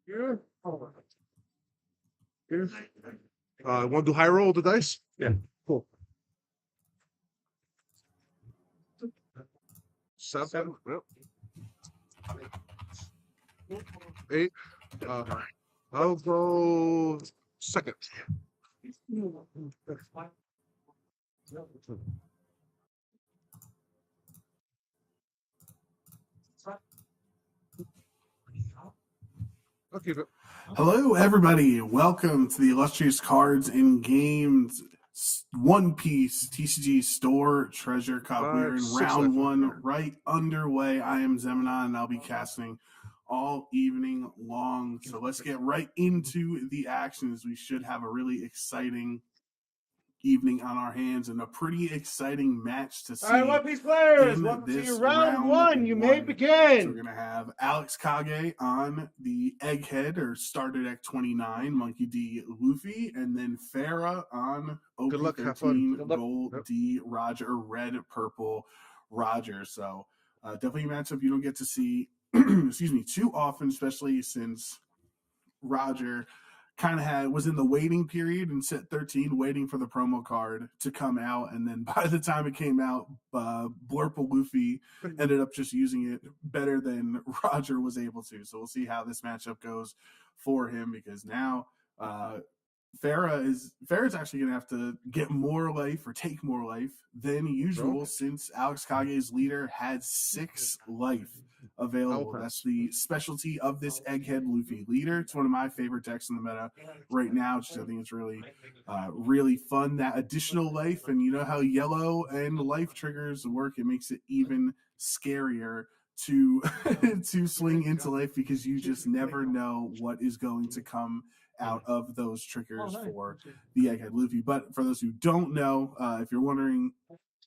Here. Here. Want to do high roll the dice? Yeah. Cool. 7. Yep. 8. I'll go second. I'll keep it. Hello, everybody. Welcome to the illustrious Cards and Games One Piece TCG Store Treasure Cup. We are in round 1, right underway. I am Zemina, and I'll be casting all evening long. So let's get right into the actions. We should have a really exciting evening on our hands and a pretty exciting match to see. All right, One Piece players, welcome to your round 1. You may begin. So we're going to have Alex Kage on the Egghead or Starter Deck 29, Monkey D Luffy, and then Farah on OP13, Gold D Roger, Red Purple Roger. So definitely a matchup you don't get to see too often, especially since Roger kind of was in the waiting period in set 13, waiting for the promo card to come out. And then by the time it came out, Blurple Luffy ended up just using it better than Roger was able to. So we'll see how this matchup goes for him, because now Farah's actually going to have to get more life or take more life than usual, since Alex Kage's leader had 6 life available. That's the specialty of this Egghead Luffy leader. It's one of my favorite decks in the meta right now. I think it's really, really fun. That additional life, and you know how yellow and life triggers work. It makes it even scarier to to swing into life, because you just never know what is going to come out of those triggers for the Egghead Luffy. But for those who don't know, if you're wondering,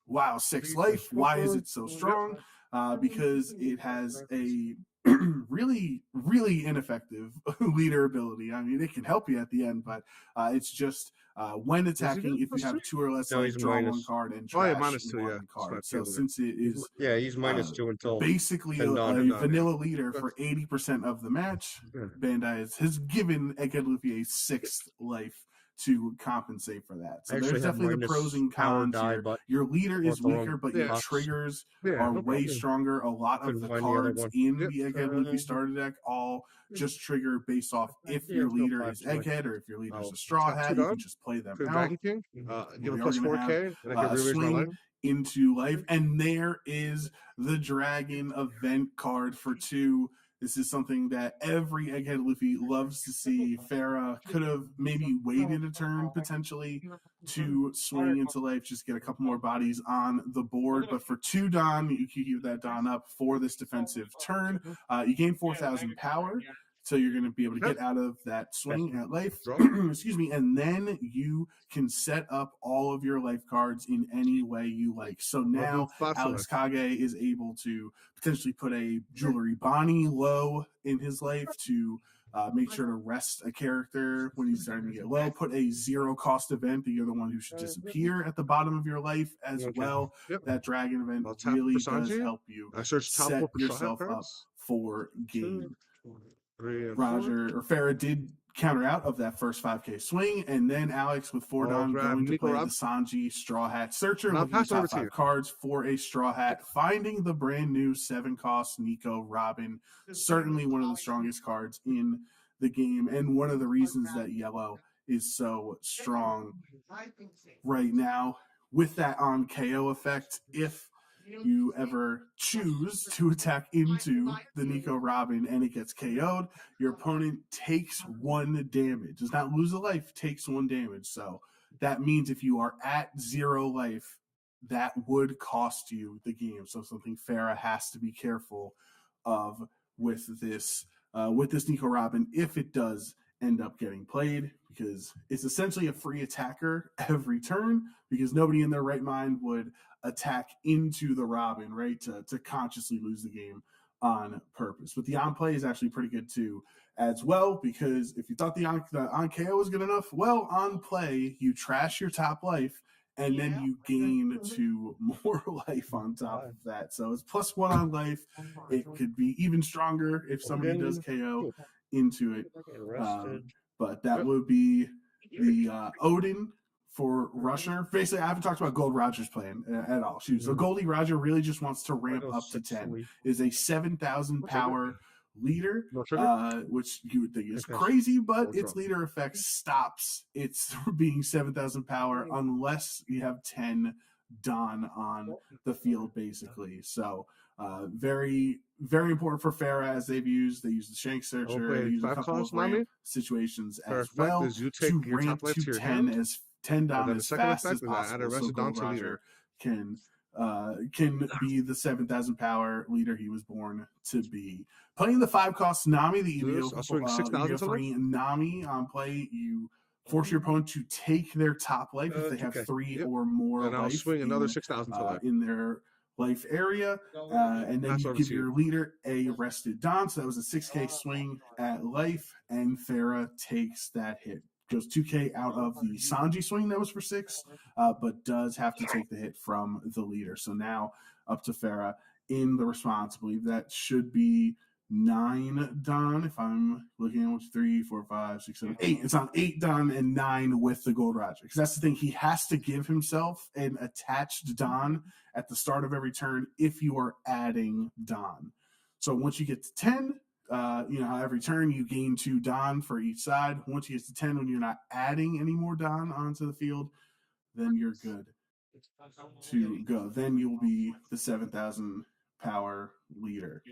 wow, 6 life, why is it so strong? Because it has a really, really ineffective leader ability. I mean, it can help you at the end, but it's just when attacking, if you have 2 or less, draw 1 card and trash 1 card. So since it is he's -2 until basically a vanilla leader for 80% of the match, Bandai has given Egghead Luffy a 6th life to compensate for that. So there's definitely the pros and cons here. Your leader is weaker, but your triggers are way stronger. A lot of the cards in the Egghead Luffy starter deck all just trigger based off if your leader is Egghead or if your leader is a Straw Hat. You can just play them out. Give a plus 4K. Swing into life. And there is the Dragon event card for 2. This is something that every Egghead Luffy loves to see. Farah could have maybe waited a turn potentially to swing into life, just get a couple more bodies on the board. But for 2 Don, you can keep that Don up for this defensive turn. You gain 4,000 power. So you're going to be able to get out of that swing at life, and then you can set up all of your life cards in any way you like. So now Alex Kage is able to potentially put a Jewelry Bonnie low in his life to make sure to rest a character when he's starting to get low. Put a 0-cost event that you're the one who should disappear at the bottom of your life as well. That Dragon event really does help you set yourself up for game. Roger or Farah did counter out of that first 5K swing, and then Alex with 4 Don going to play the Sanji Straw Hat Searcher, looking at top 5 cards for a Straw Hat, finding the brand new 7-cost Nico Robin, certainly one of the strongest cards in the game, and one of the reasons that yellow is so strong right now. With that on KO effect, if you ever choose to attack into the Nico Robin and it gets KO'd, your opponent takes 1 damage. Does not lose a life, takes 1 damage. So that means if you are at 0 life that would cost you the game. So something Farah has to be careful of with this Nico Robin if it does end up getting played, because it's essentially a free attacker every turn, because nobody in their right mind would attack into the Robin, right, to consciously lose the game on purpose. But the on play is actually pretty good too as well, because if you thought the on KO was good enough, well, on play you trash your top life and then you gain 2 more life on top of that. So it's +1 on life. It could be even stronger if somebody does KO into it. But that would be the Odin for Rusher. Basically, I haven't talked about Gold Roger's plan at all. So Goldie Roger really just wants to ramp up to 10. Is a 7,000 power leader, which you would think is crazy, but its leader effect stops its being 7,000 power unless you have 10 Don on the field, basically. So very, very important for Farah, as they use the Shank Searcher, they use a couple of ramp situations as well to ramp to 10 as 10 Don as fast as possible, so Gold Roger can be the 7,000 power leader he was born to be. Playing the 5-cost Nami, the EBO Nami on play, you force your opponent to take their top life if they have 3 or more and life. I'll swing another 6,000 to life in their life area, and then you give your leader a rested Don. So that was a 6K swing at life, and Farah takes that hit. Goes 2K out of the Sanji swing that was for 6, but does have to take the hit from the leader. So now up to Farah in the response. I believe that should be 9 Don, if I'm looking at 3, 4, 5, 6, 7, 8. It's on 8 Don and 9 with the Gold Roger. Because that's the thing. He has to give himself an attached Don at the start of every turn if you are adding Don. So once you get to 10, every turn you gain 2 Don for each side. Once you get to 10, when you're not adding any more Don onto the field, then you're good to go. Then you'll be the 7,000 power leader.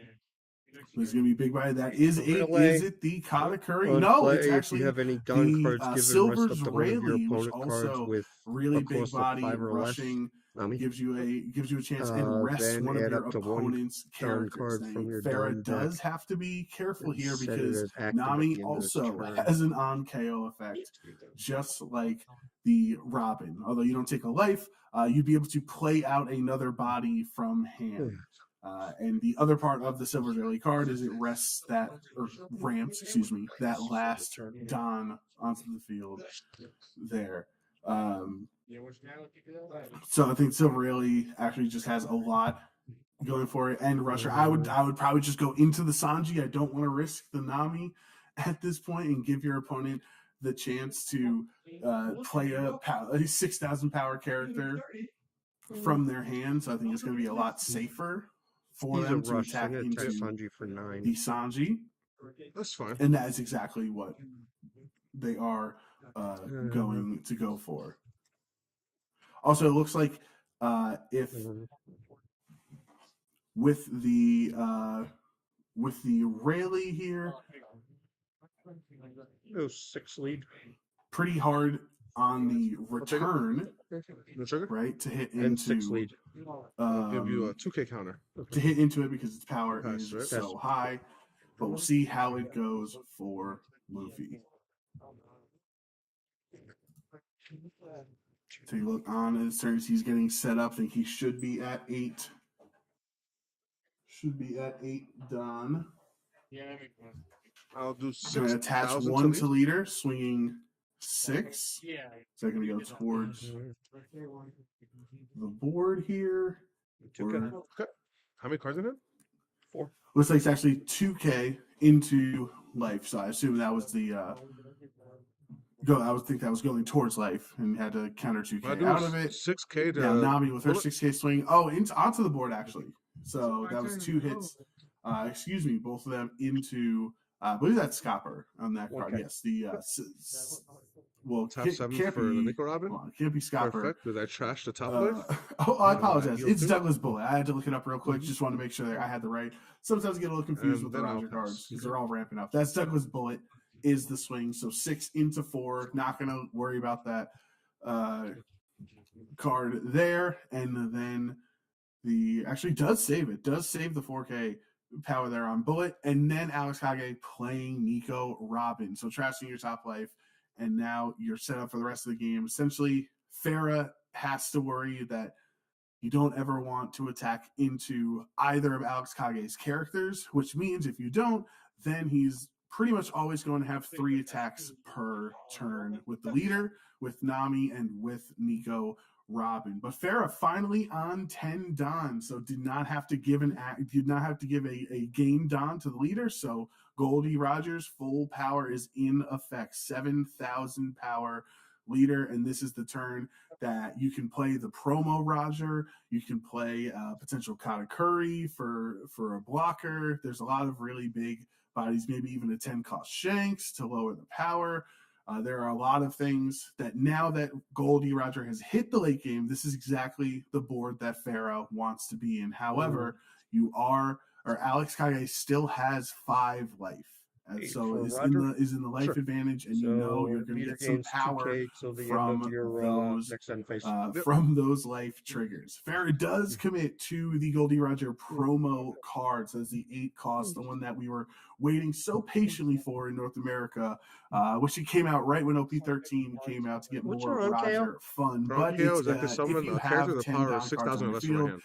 There's going to be big buy. That is it. Is it the Katakuri? No, it's actually the Silver's Rayleigh, which also really big body rushing. Gives you a chance and rests one of your opponent's characters. Farah does have to be careful here because Nami also has an on KO effect, just like the Robin. Although you don't take a life, you'd be able to play out another body from hand. And the other part of the Silver's Rayleigh card is it ramps that last Don onto the field there. So I think Silver Rayleigh actually just has a lot going for it. And Rusher, I would probably just go into the Sanji. I don't want to risk the Nami at this point and give your opponent the chance to play a 6,000 power character from their hand. So I think it's going to be a lot safer for them to attack into Sanji for 9. The Sanji. That's fine. And that is exactly what they are going to go for. Also, it looks like if with the Rayleigh here, 6 lead. Pretty hard on the return, right? To hit into 6 lead. I'll give you a 2K counter. To hit into it because its power is so high. But we'll see how it goes for Luffy. Take a look on his turns. He's getting set up. I think he should be at 8. Should be at 8 done. I'll do 6. Going to attach 1 to leader, swinging 6. So I'm going to go towards the board here. Okay. How many cards in it? 4. Looks like it's actually 2K into life. So I assume that was the I would think that was going towards life and had to counter 2K out of it. 6K to Nami with her 6K swing. Oh, onto the board actually. So that was 2 hits. Both of them into. I believe that's Scopper on that card. Okay. Yes, the top 7 for the Nico Robin. Well, it can't be Scopper. Perfect. Did I trash the top life? I apologize. It's Douglas Bullet. I had to look it up real quick. Just wanted to make sure that I had the right. Sometimes I get a little confused with the Roger cards because they're all ramping up. That's Douglas Bullet is the swing. So 6 into 4. Not gonna worry about that. card there, and then the actually does save the 4K power there on Bullet, and then Alex Kage playing Nico Robin, so trashing your top life, and now you're set up for the rest of the game. Essentially, Farah has to worry that you don't ever want to attack into either of Alex Kage's characters, which means if you don't, then he's pretty much always going to have 3 attacks per turn with the leader, with Nami, and with Nico Robin. But Farah finally on 10 Don, so did not have to give a game Don to the leader. So Goldie Rogers full power is in effect, 7,000 power leader, and this is the turn that you can play the promo Roger. You can play potential Katakuri for a blocker. There's a lot of really big bodies, maybe even a 10 cost Shanks to lower the power. There are a lot of things that now that Goldie Roger has hit the late game, this is exactly the board that Farah wants to be in. However, Alex Kage still has 5 life. And so is in the life advantage, and you know you're going to get some power from those life triggers. Farah does commit to the Goldie Roger promo cards as the 8 cost, the one that we were waiting so patiently for in North America, which it came out right when OP13 came out to get more Roger fun. But it's, if you have 10 down cards on the field,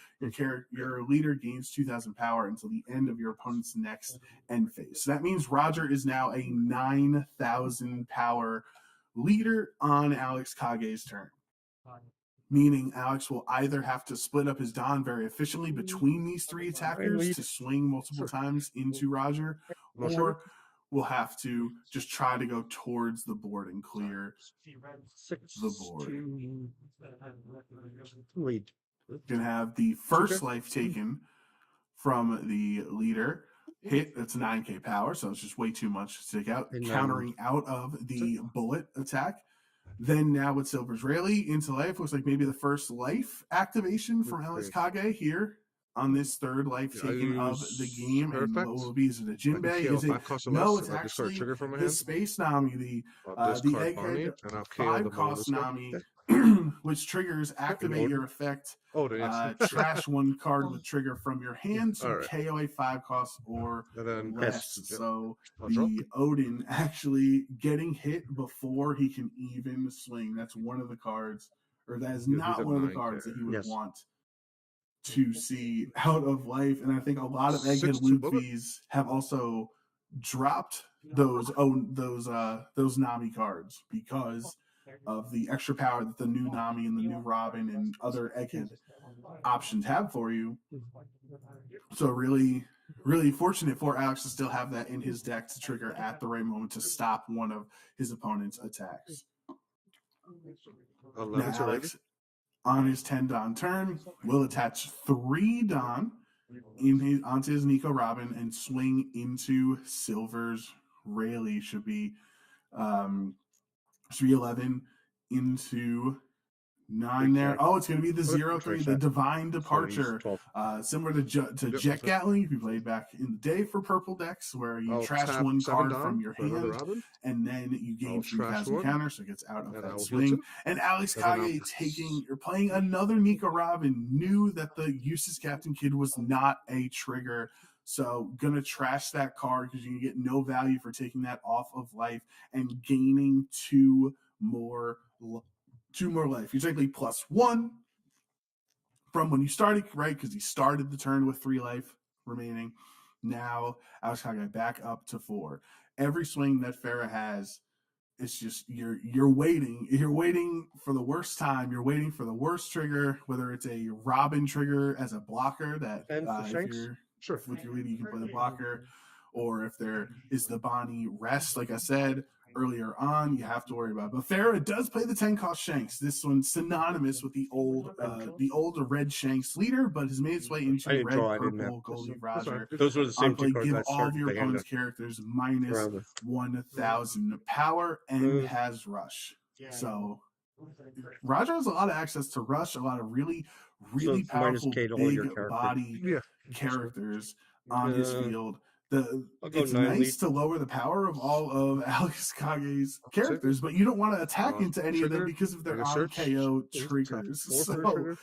your leader gains 2,000 power until the end of your opponent's next end phase. So that means Roger is now a 9,000 power leader on Alex Kage's turn. Meaning Alex will either have to split up his Don very efficiently between these 3 attackers to swing multiple times into Roger, or will have to just try to go towards the board and clear the board. Gonna have the first life taken from the leader hit. That's 9K power, so it's just way too much to take out. Countering out of the bullet attack. Then now with Silver's Rayleigh into life, looks like maybe the first life activation from Alex Kage here on this 3rd life taken of the game. And what will be, is it a Jinbei? Is it? No, it's actually the Space Nami, the Egghead 5 cost Nami, which triggers activate your effect. Trash 1 card with trigger from your hand to KO a 5 cost or less. So the Odin actually getting hit before he can even swing. That's one of the cards, or that is not one of the cards that he would want to see out of life. And I think a lot of Egghead Luffy's have also dropped those Nami cards because of the extra power that the new Nami and the new Robin and other Egghead options have for you. So really, really fortunate for Alex to still have that in his deck to trigger at the right moment to stop one of his opponent's attacks. Now, Alex, on his 10 Don turn, will attach 3 Don onto his Nico Robin and swing into Silver's Rayleigh. Should be 11 into 9 there. Oh, it's going to be the 0-3, the Divine Departure. Similar to Jet Gatling, if you played back in the day for purple decks, where you trash 1 card from your hand, and then you gain 3,000 counter, so it gets out of that swing. And Alex Kage playing another Nico Robin, knew that the Uses Captain Kid was not a trigger. So gonna trash that card because you can get no value for taking that off of life and gaining 2 more life. You're technically +1 from when you started, right? Because he started the turn with 3 life remaining. Now Alex Kage back up to 4. Every swing that Farah has, it's just you're waiting. You're waiting for the worst time. You're waiting for the worst trigger, whether it's a Robin trigger as a blocker that with your leader you can play the blocker, or if there is the Bonnie rest, like I said earlier on, you have to worry about. But Farah does play the 10 cost Shanks. This one's synonymous with the old red Shanks leader, but has made its way into red, purple, Goldie Roger. Those were the same 2 cards. Give all of your opponent's characters minus 1,000 power and has rush. So Roger has a lot of access to rush, a lot of really powerful big body characters on his field it's nice to lower the power of all of Alex Kage's characters, but you don't want to attack into any of them because of their on KO triggers. So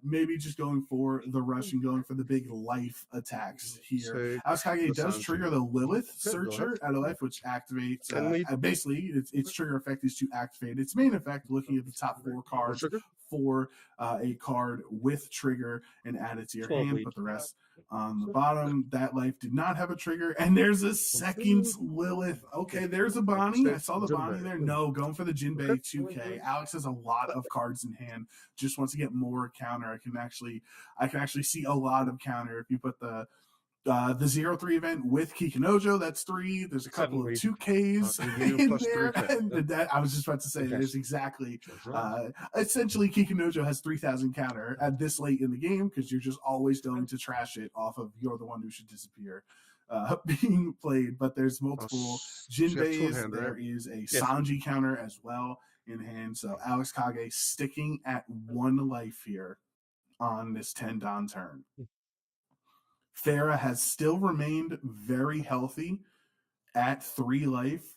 maybe just going for the rush and going for the big life attacks here. Alex Kage does trigger the Lilith Searcher at a life, which activates basically its trigger effect is to activate its main effect, looking at the top 4 cards for a card with trigger and add it to your hand, put the rest on the bottom. That life did not have a trigger, and there's a second Lilith. Okay, there's a Bonnie. I saw the Bonnie there. No, going for the Jinbei 2K. Alex has a lot of cards in hand, just wants to get more counter. I can actually see a lot of counter if you put the 0-3 event with Kikinojo. That's 3. There's a couple of 2Ks in there. And that, I was just about to say there's exactly essentially Kikinojo has 3,000 counter at this late in the game because you're just always going to trash it off of You're the One Who Should Disappear being played. But there's multiple Jinbeis. There is a Sanji counter as well in hand. So Alex Kage sticking at 1 life here on this 10 Don turn. Farah has still remained very healthy at 3 life.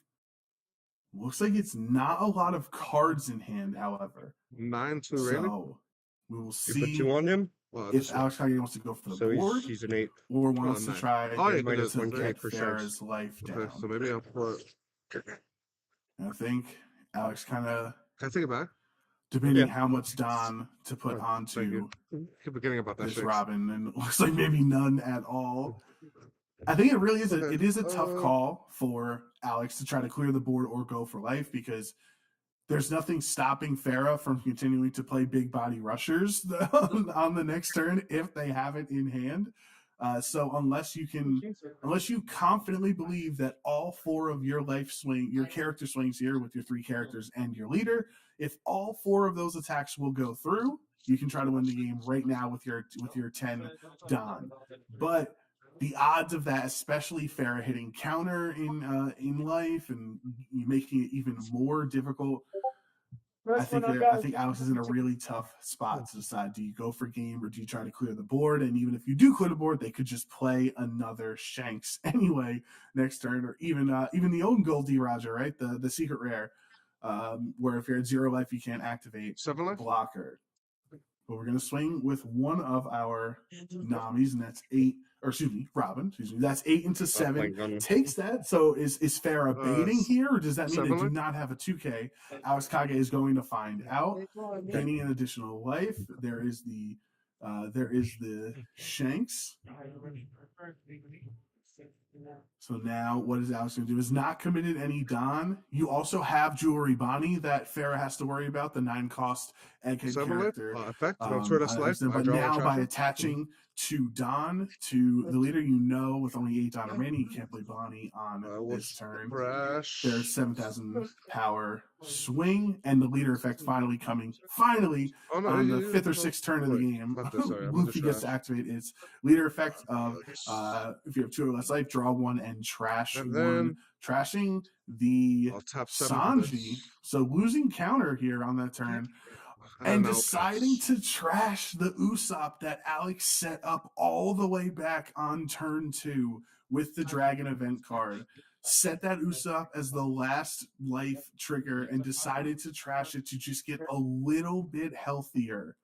Looks like it's not a lot of cards in hand, however. 9 to so we will see on him? if Alex Kage wants to go for the board he's an 8. or wants to try to get for Farah's life down. Okay, so maybe I'll put. I think Alex kind of. Can I take it back? Depending how much Don to put onto Keep forgetting about that. this Robin, and it looks like maybe none at all. I think it really is a tough call for Alex to try to clear the board or go for life because there's nothing stopping Farah from continuing to play big body rushers on the next turn if they have it in hand. So unless you confidently believe that all 4 of your your character swings here with your 3 characters and your leader, if all 4 of those attacks will go through, you can try to win the game right now with your 10 Don. But the odds of that, especially Farah hitting counter in life and making it even more difficult, I think Alex is in a really tough spot to decide: do you go for game or do you try to clear the board? And even if you do clear the board, they could just play another Shanks anyway next turn, or even the own Goldie Roger, right? The secret rare, where if you're at 0 life, you can't activate 7 life blocker. But we're gonna swing with one of our Namis, and that's 8. Or excuse me, Robin. Excuse me. That's 8 into 7. Takes that. So is Farah baiting here, or does that mean they do not have a 2K? Alex Kage is going to find out. Gaining an additional life. There is the Shanks. So now what is Alex going to do? Is not committed any Don. You also have Jewelry Bonnie that Farah has to worry about, the 9-cost egghead character. Effect. But now by attaching to Don, to the leader, with only 8 Don remaining, you can't play Bonnie on this turn. There's 7,000 power swing, and the leader effect finally coming. Finally, on the 5th or 6th turn of the game, Luffy gets to activate its leader effect of if you have 2 or less life, draw 1 and trash 1, trashing the Sanji. So losing counter here on that turn. And deciding to trash the Usopp that Alex set up all the way back on turn 2 with the Dragon event card. Set that Usopp as the last life trigger and decided to trash it to just get a little bit healthier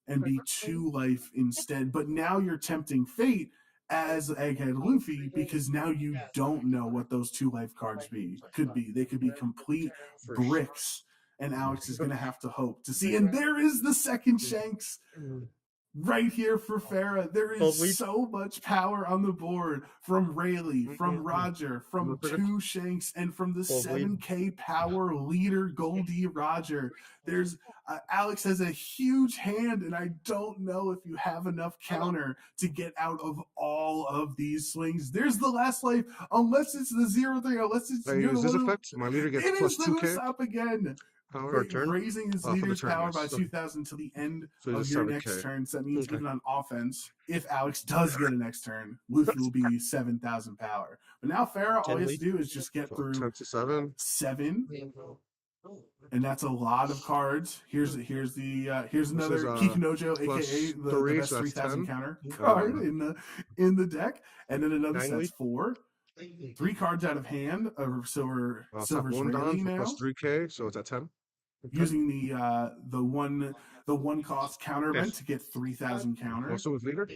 and be 2 life instead. But now you're tempting fate as Egghead Luffy because now you don't know what those 2 life cards could be. They could be complete bricks. And Alex is going to have to hope to see. And there is the second Shanks right here for Farah. There is so much power on the board from Rayleigh, from Roger, from 2 Shanks, and from the 7K power leader, Goldie Roger. There's Alex has a huge hand, and I don't know if you have enough counter to get out of all of these swings. There's the last life, unless it's the 0-3, unless it's effect. My leader gets plus 2K. Up again. Raising his leader's power by 2,000 to the end of your next turn. So that means even on offense, if Alex does get a next turn, Luffy will be 7,000 power. But now Farah, all he has to do is just get through 7. And that's a lot of cards. Here's another Kikinojo, aka plus the 3, best so that's 3,000 10. counter card in the deck, and then another Langley. set's 4. 3 cards out of hand of Silver's one Rarely down for now. plus 3K, so it's at 10. Using the one cost counter event to get 3,000 counter. Also with leader.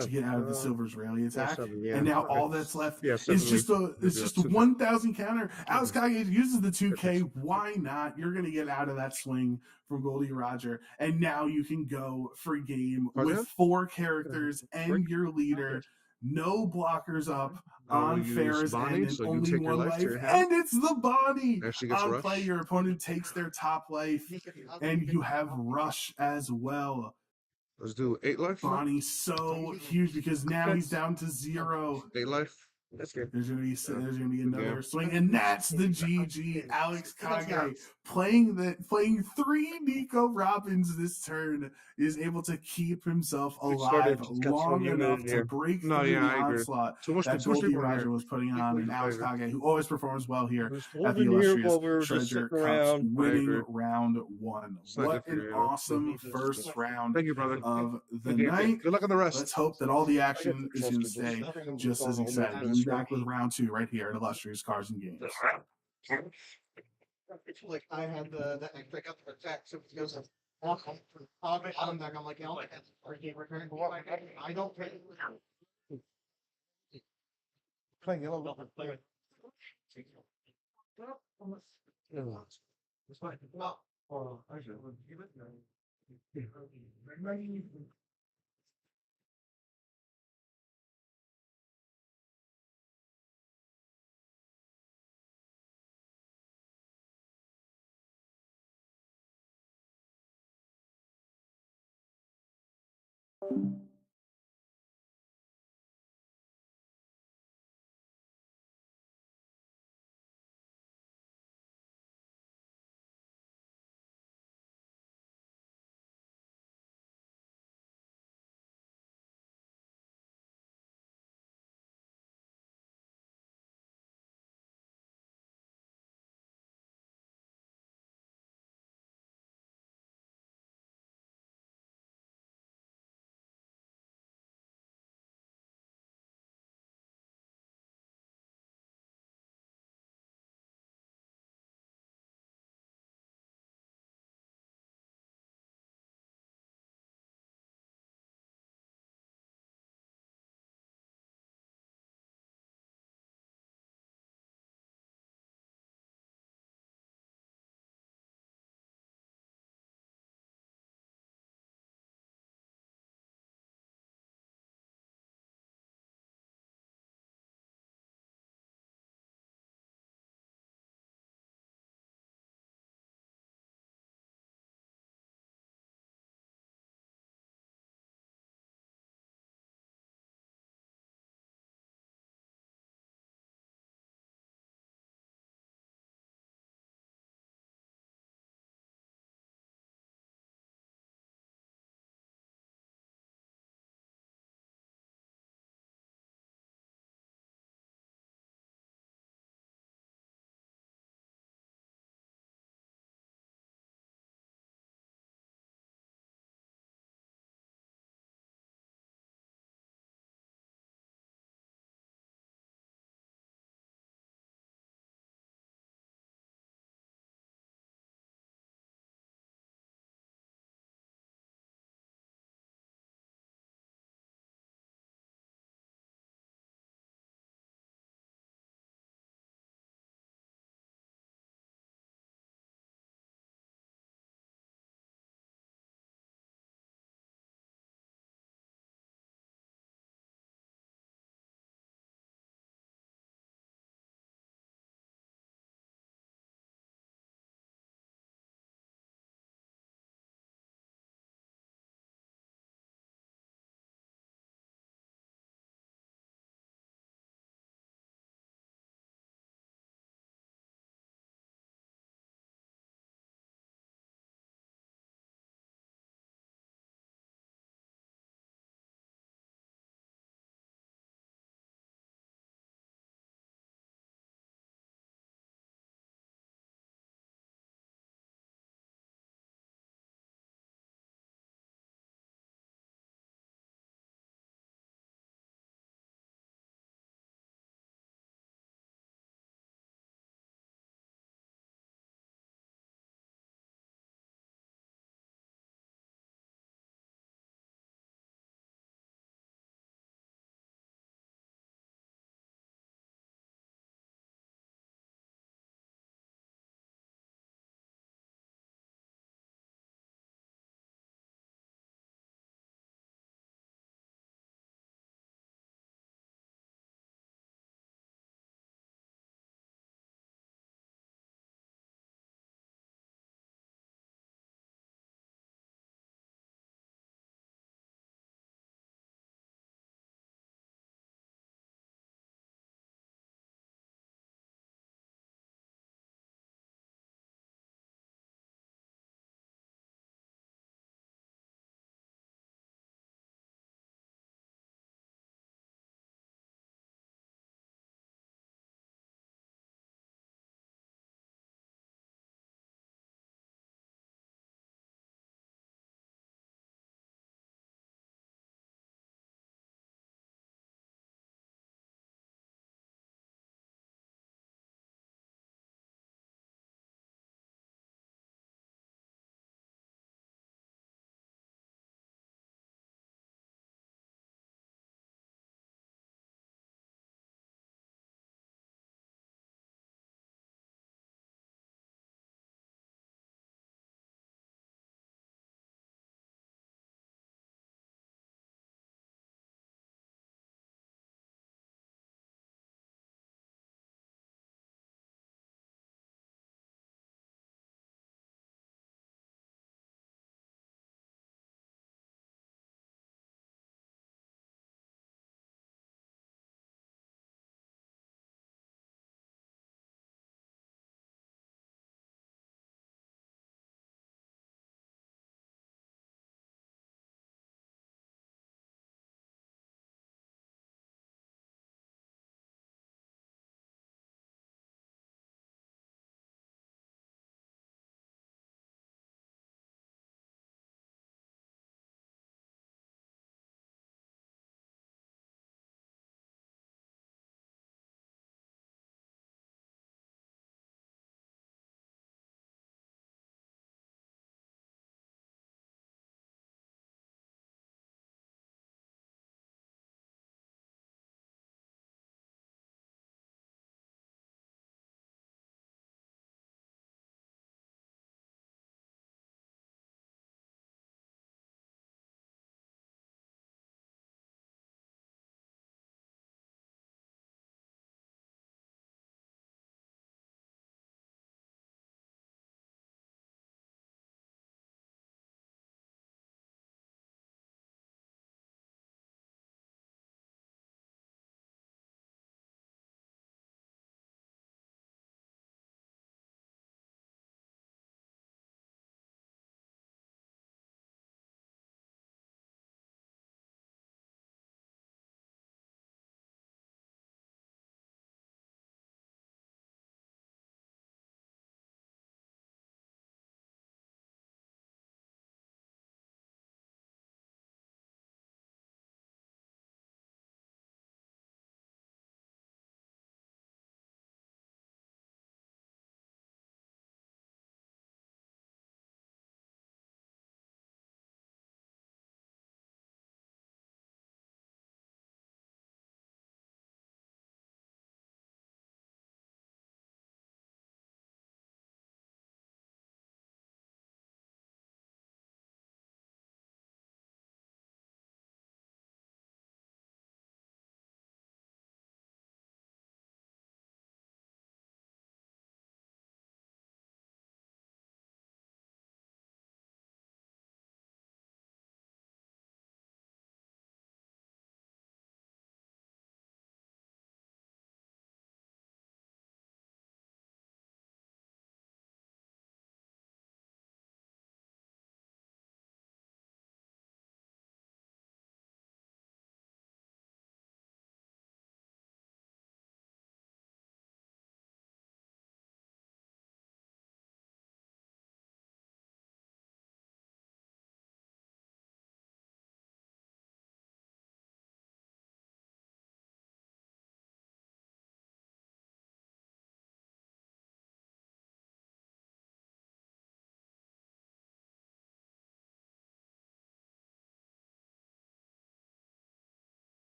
To get out of the Silver's Rarely attack, yeah. and now all that's left Yeah, is just it's just 1,000 counter. Alex Kage uses the 2K. Why not? You're gonna get out of that swing from Goldie Roger, and now you can go for game with 4 characters and your leader. No blockers up on Farah's end, and so only 1 life, and it's the Bonnie on play. Rush. Your opponent takes their top life, and you have Rush as well. Let's do 8 life. Bonnie's so huge because now he's down to 0. 8 life. There's gonna be another swing, and that's the GG. Alex Kage playing 3 Nico Robins this turn is able to keep himself alive long enough to break through the onslaught that Goldie Roger was putting on, and Alex Kage, who always performs well here at the illustrious Treasure Cups, winning round 1. What an awesome first round of the night. Good luck on the rest. Let's hope that all the action is going to stay just as exciting. We'll be back with round 2 right here at Illustrious Cards and Games. It's like I had the I got the text. So it goes I'm back. I'm like, yeah, I don't pay. Playing yellow level player. It's fine. Oh, I should give it.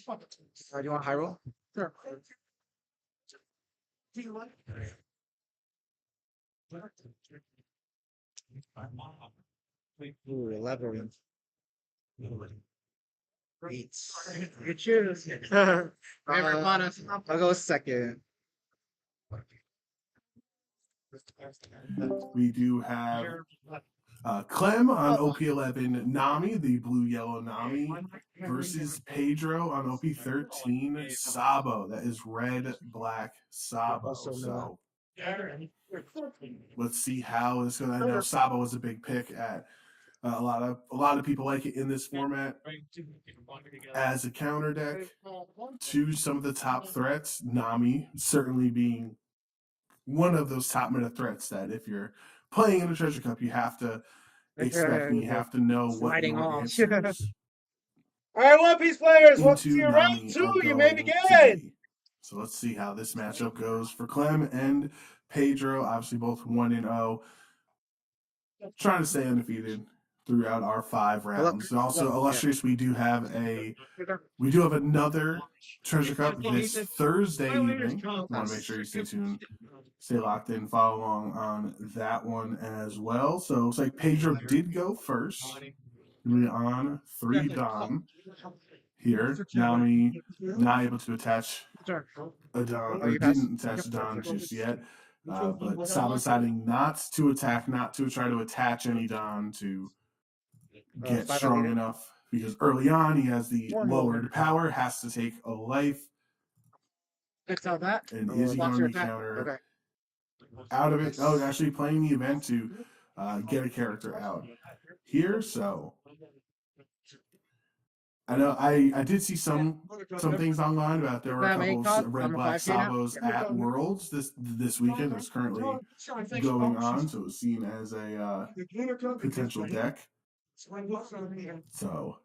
Do you want high roll? Sure. Ooh, 11. 8. You choose. I'll go second. We do have Clem on OP11 Nami, the blue-yellow Nami, versus Pedro on OP13 Sabo. That is red-black Sabo. Also So let's see how this goes. I know Sabo was a big pick at a lot of people like it in this format as a counter deck to some of the top threats. Nami certainly being one of those top meta threats that if you're playing in a treasure cup, you have to expect and you have to know what Sliding your off. answers All right, One Piece players, welcome to into your round Nami 2. are You may going begin. to be. So let's see how this matchup goes for Clem and Pedro. Obviously, both 1-0, trying to stay undefeated throughout our 5 rounds. And also, illustrious, we do have another treasure cup this Thursday evening. Want to make sure you stay tuned, stay locked in, follow along on that one as well. So it looks like Pedro did go first. We're on 3 Don here. Nami not able to attach a Don, or didn't attach a Don just yet. But Saba deciding not to attack, not to try to attach any Don to get strong enough, because early on he has the lowered power, has to take a life. And is he going to counter out of it? Oh, actually playing the event to get a character out here. So I know I did see some things online about there were a couple of red black Sabos at Worlds this weekend that's currently going on, so it's seen as a potential deck. So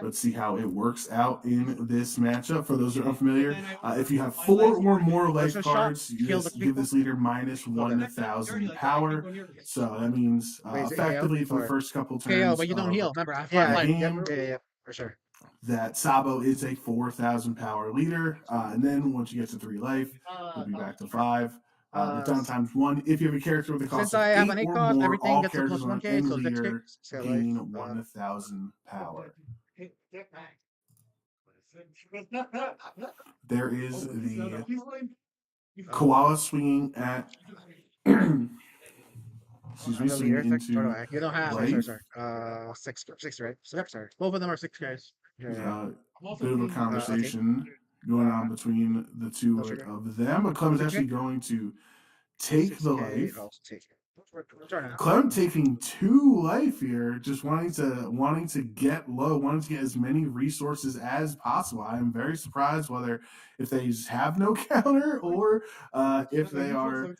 let's see how it works out in this matchup. For those who are unfamiliar, if you have 4 or more life cards, you give this leader minus 1,000 power. So that means effectively for the first couple turns but you don't heal. Remember, game, for sure. that Sabo is a 4,000 power leader. And then once you get to 3 life, you'll be back to 5. The downtime's 1. If you have a character with a cost of 8 or more, all characters on any leader gain 1,000 power. There is the koala swinging at swinging into You don't have life. sorry. 6, right? Sorry. Both of them are 6 guys. Bit of a conversation going on between the two of them. Clem is actually going to take the life. Clem taking 2 life here, just wanting to get low, wanting to get as many resources as possible. I am very surprised whether if they just have no counter or if they are,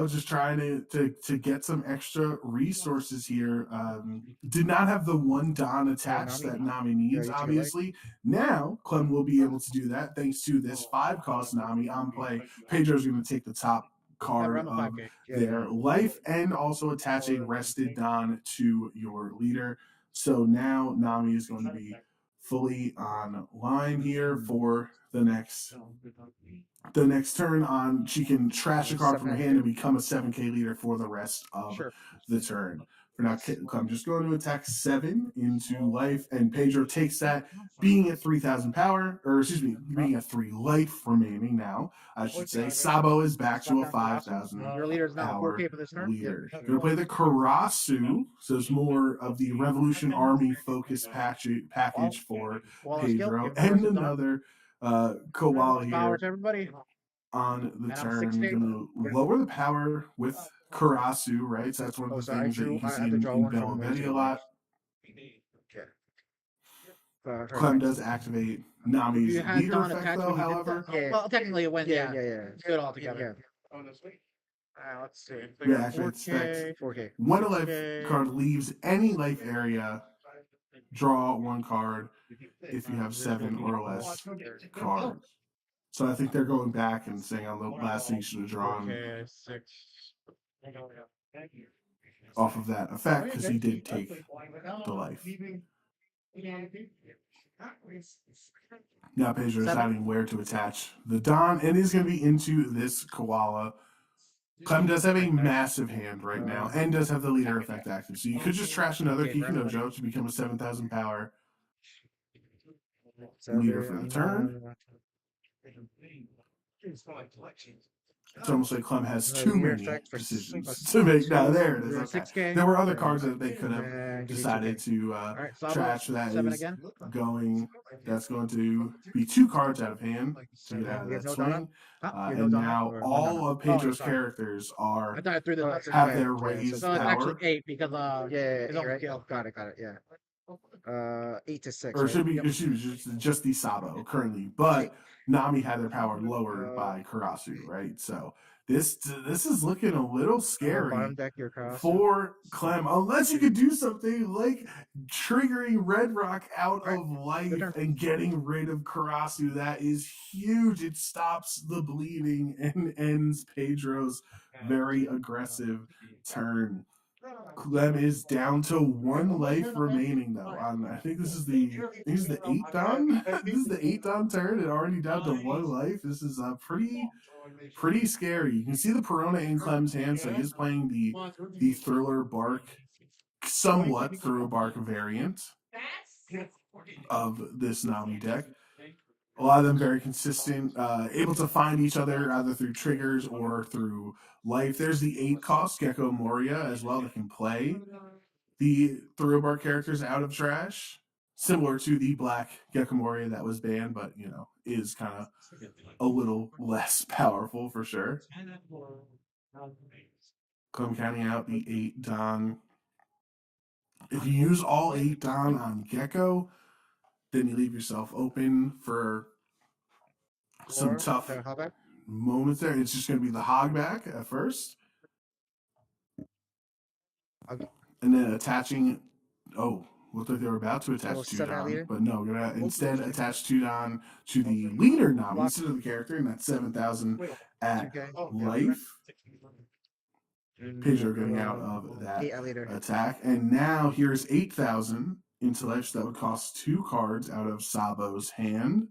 just trying to get some extra resources here. Did not have the 1 Don attached that Nami needs, obviously. Now Clem will be able to do that thanks to this 5 cost Nami on play. Pedro's going to take the top card of their life and also attach a rested Don to your leader. So now Nami is going to be fully online here for the next turn on. She can trash a card from her hand and become a 7k leader for the rest of the turn. For now, I'm just going to attack 7 into life, and Pedro takes that, being at 3,000 power, or excuse me, being at 3 life remaining now, I should say. Sabo is back to a 5,000 power leader. Going to play the Karasu, so it's more of the Revolution Army focused package for Pedro, and another koala here on the turn. Going to lower the power with Karasu, right? So that's one of the things that you can see in Bellavetti a lot. Clem does activate Nami's leader effect, though, however. Well, technically it went, yeah. Do it all together. Let's see. Yeah, actually, it's 4K. When a life card leaves any life area, draw 1 card if you have 7 or less cards. So I think they're going back and saying on the last thing you should have drawn off of that effect because he did take the life. Now Pedro is 7. deciding where to attach the Don and is going to be into this koala. Clem does have a massive hand right now and does have the leader effect active. So you could just trash another Okay, Kikino bro. Joe to become a 7,000 power So leader for the turn. It's almost like Clem has too leader many effect for decisions to make. Now there it is. You're Okay. 6K. There were other cards that they could have Give me decided 2K. to Alright, Sabo, trash. That 7 is again. going. That's going to be 2 cards out of hand to get out of You have that no swing. Donna? Huh? You have And no Donna now or no all Donna? of Pedro's sorry. characters are I thought I threw the have their okay, raised so it's actually power. 8 because Yeah, it's on right. scale. Got it. Yeah. 8 to 6. Or it Right? should be just the Sabo currently, but Nami had their power lowered by Karasu, right? So this is looking a little scary Bottom deck your cross. for Clem, unless you could do something like triggering Red Rock out of life and getting rid of Karasu. That is huge. It stops the bleeding and ends Pedro's very aggressive turn. Clem is down to 1 life remaining though. I think this is the 8 Don. This is the 8 Don turn and already down to 1 life. This is pretty scary. You can see the Perona in Clem's hand, so he is playing the Thriller Bark, somewhat Thriller Bark variant of this Nami deck. A lot of them very consistent, able to find each other either through triggers or through life. There's the 8 cost Gecko Moria as well that can play the Thriller Bark characters out of trash, similar to the black Gecko Moria that was banned, but is kind of a little less powerful for sure. Come counting out the 8 Don. If you use all 8 Don on Gecko, then you leave yourself open for some tough moments there. It's just going to be the Hogback at first. Okay. And then attaching, looked like they were about to attach 2 7 Don, leader? but no, we're going to instead attach 2 Don to the leader Nami instead of the character, and that's 7,000 at life. Pedro getting out of that attack. And now here's 8,000 into life, so that would cost 2 cards out of Sabo's hand.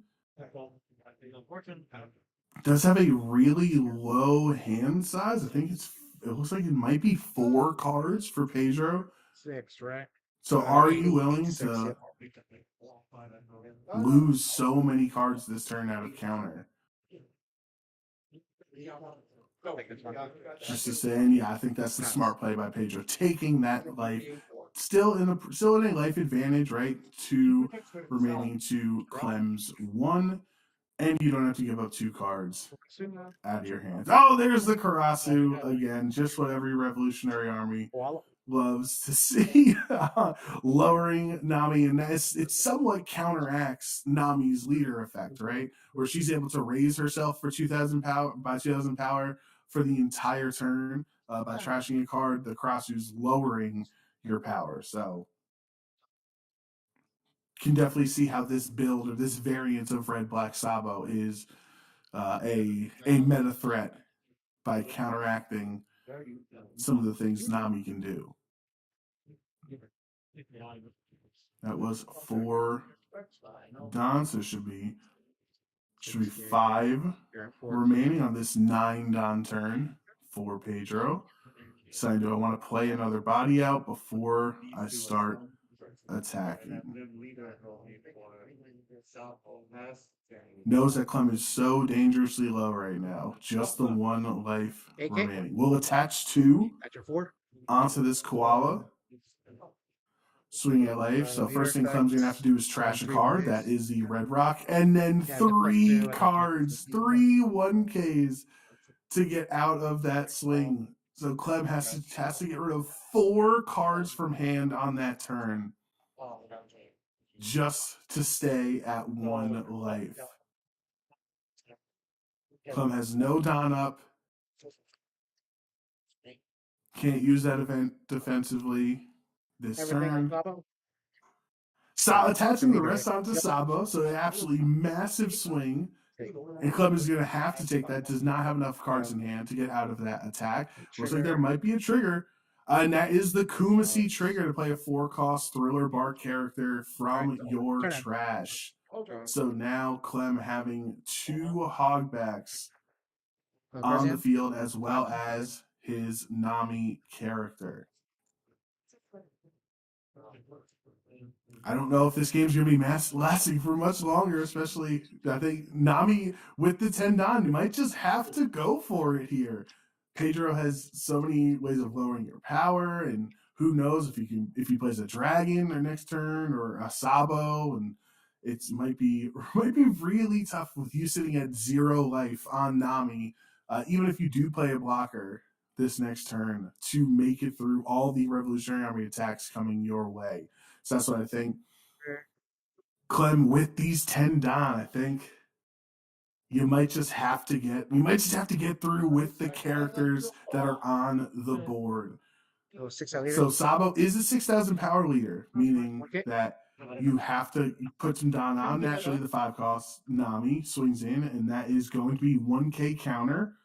Does have a really low hand size. I think it looks like it might be 4 cards for Pedro. 6, right? So are you willing to lose so many cards this turn out of counter? Just to say, and I think that's the smart play by Pedro, taking that life, still in a life advantage, right? 2 remaining to Clem's 1, and you don't have to give up 2 cards out of your hands. Oh, there's the Karasu again, just what every Revolutionary Army loves to see. Lowering Nami, and it somewhat counteracts Nami's leader effect, right? Where she's able to raise herself for 2,000 power for the entire turn by trashing a card. The Karasu's lowering your power, so can definitely see how this build or this variant of Red Black Sabo is a meta threat by counteracting some of the things Nami can do. That was 4 Don, so it should be 5 remaining on this 9 Don turn for Pedro. So do I want to play another body out before I start attacking? Knows that Clem is so dangerously low right now. Just the 1 life remaining. We'll attach 2 onto this koala. Swing at life. So first thing Clem's going to have to do is trash a card. That is the Red Rock. And then 3 cards. 3 1Ks to get out of that swing. So Clem has to get rid of 4 cards from hand on that turn just to stay at 1 life. Clem has no Don up. Can't use that event defensively this turn. Attaching the rest onto Sabo, so an absolutely massive swing. And Clem is going to have to take that. Does not have enough cards in hand to get out of that attack. Looks like there might be a trigger. And that is the Kumasi trigger to play a 4-cost Thriller Bark character from your Turn it. trash. So now Clem having 2 Hogbacks on the field as well as his Nami character. I don't know if this game's going to be lasting for much longer, especially I think Nami with the 10 Don, you might just have to go for it here. Pedro has so many ways of lowering your power, and who knows if he plays a dragon or next turn or a Sabo, and it might be really tough with you sitting at 0 life on Nami, even if you do play a blocker this next turn to make it through all the Revolutionary Army attacks coming your way. So that's what I think. Clem, with these 10 Don, I think you might just have to get through with the characters that are on the board. Oh, 6 out leader. So Sabo is a 6,000 power leader, meaning that you have to put some Don on. Naturally, the 5 cost Nami swings in, and that is going to be 1K counter.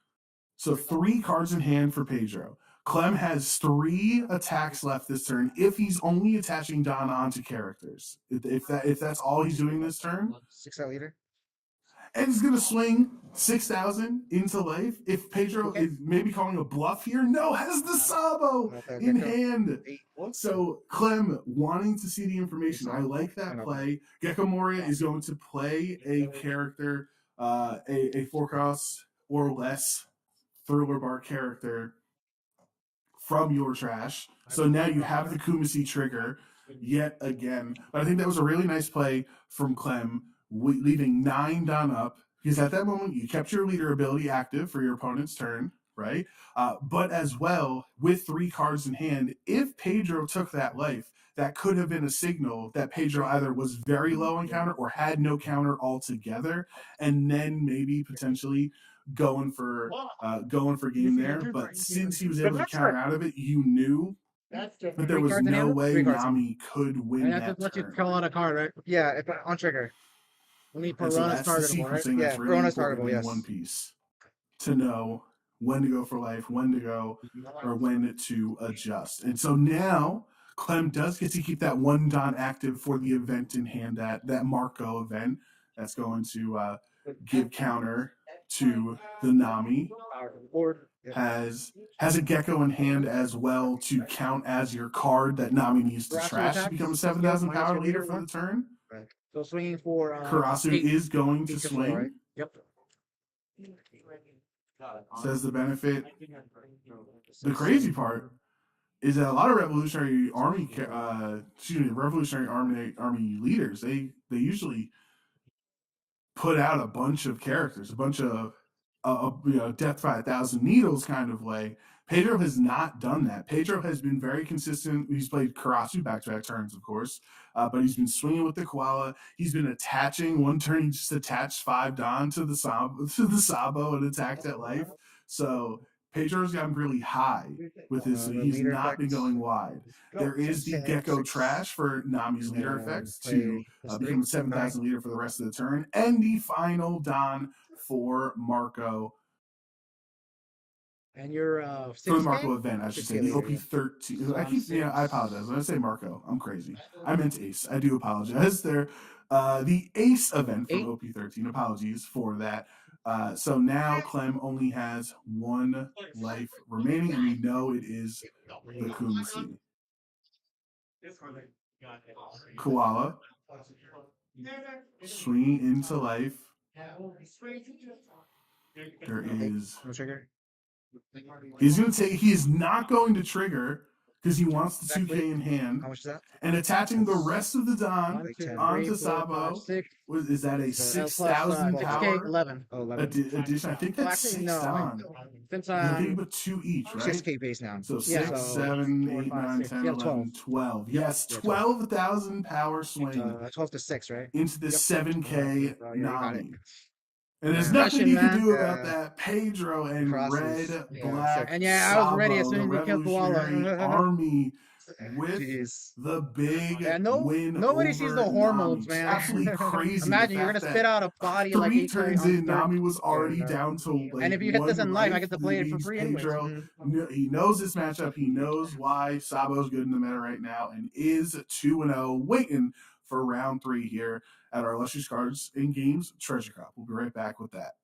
So 3 cards in hand for Pedro. Clem has 3 attacks left this turn if he's only attaching Don onto characters. If that's all he's doing this turn. 6 out leader. And he's going to swing 6,000 into life. If Pedro is maybe calling a bluff here, no, has the Sabo in hand. So Clem wanting to see the information. I like that play. Gecko Moria is going to play a character, a 4-cost or less Thriller Bar character from your trash. So now you have the Kumasi trigger yet again. But I think that was a really nice play from Clem, leaving 9 Don up, because at that moment you kept your leader ability active for your opponent's turn, right? But as well, with 3 cards in hand, if Pedro took that life, that could have been a signal that Pedro either was very low on counter or had no counter altogether, and then maybe potentially going for game there. But since he was able to counter out of it, you knew that there was no way Nami could win And that that's let you turn. call out a card, right? Yeah, if on trigger. Only And so Piranha's that's the targetable, right? sequencing that's really Piranha's important targetable, in yes. One Piece to know when to go for life, when to go, or when to adjust. And so now Clem does get to keep that 1 Don active for the event in hand, that Marco event that's going to give counter to the Nami. Has a Gecko in hand as well to count as your card that Nami needs to trash to become a 7,000 power leader for the turn. So swinging for Karasu is going to swing. right? Yep. Says the benefit. The crazy part is that a lot of Revolutionary Army Army leaders, they usually put out a bunch of characters, a bunch of death by 1,000 needles kind of way. Pedro has not done that. Pedro has been very consistent. He's played Karasu back-to-back turns, of course, but he's been swinging with the Koala. He's been attaching. One turn, he just attached 5 Don to the Sabo and attacked at life. So Pedro's gotten really high with his. He's not been going wide. There is the Gecko Trash for Nami's leader effects to become a 7,000 leader for the rest of the turn, and the final Don for Marco. And you're For the Marco event, I should say, the OP13. I apologize. When I say Marco, I'm crazy. I meant Ace. I do apologize there. The Ace event from OP13. Apologies for that. So now Clem only has 1 life remaining, and we know it is the Kumasi. Koala swinging into life. There is. No trigger. He is not going to trigger because he wants the 2K in hand. How much is that? And attaching the rest of the Don 1, 2, 3, onto 4, Sabo. 5, 6. Is that a 6,000 6K, power 11. Oh, 11. addition? I think that's Actually, 6 no. Don. Since I think but 2 each, right? 6K base now. So Yeah. 6, So 7, 4, 8, 5, 9, 6. 10, Yeah, 11, 12. Yes, 12,000 power swing 12 to 6, right? into the 7K Oh, yeah, you got it. Nami. And there's Yeah. nothing you can do Yeah. about that. Pedro and Crosses. red, Yeah. black, And yeah, I was ready as Sabo, soon as the they killed Koala. Revolutionary Army with Jeez. the big Yeah, win nobody sees the over hormones, Nami. It's man. absolutely crazy. Imagine the you're fact gonna spit out a body like three 8 times turns on in, third. Nami was already Yeah. down to like And if you hit this one in life, I life. get to play it for Leaves free anyways. Pedro. Mhm. He knows this matchup. He knows why Sabo's good in the meta right now and is 2-0, waiting for round 3 here at our Illustrious Cards and Games Treasure Cup. We'll be right back with that.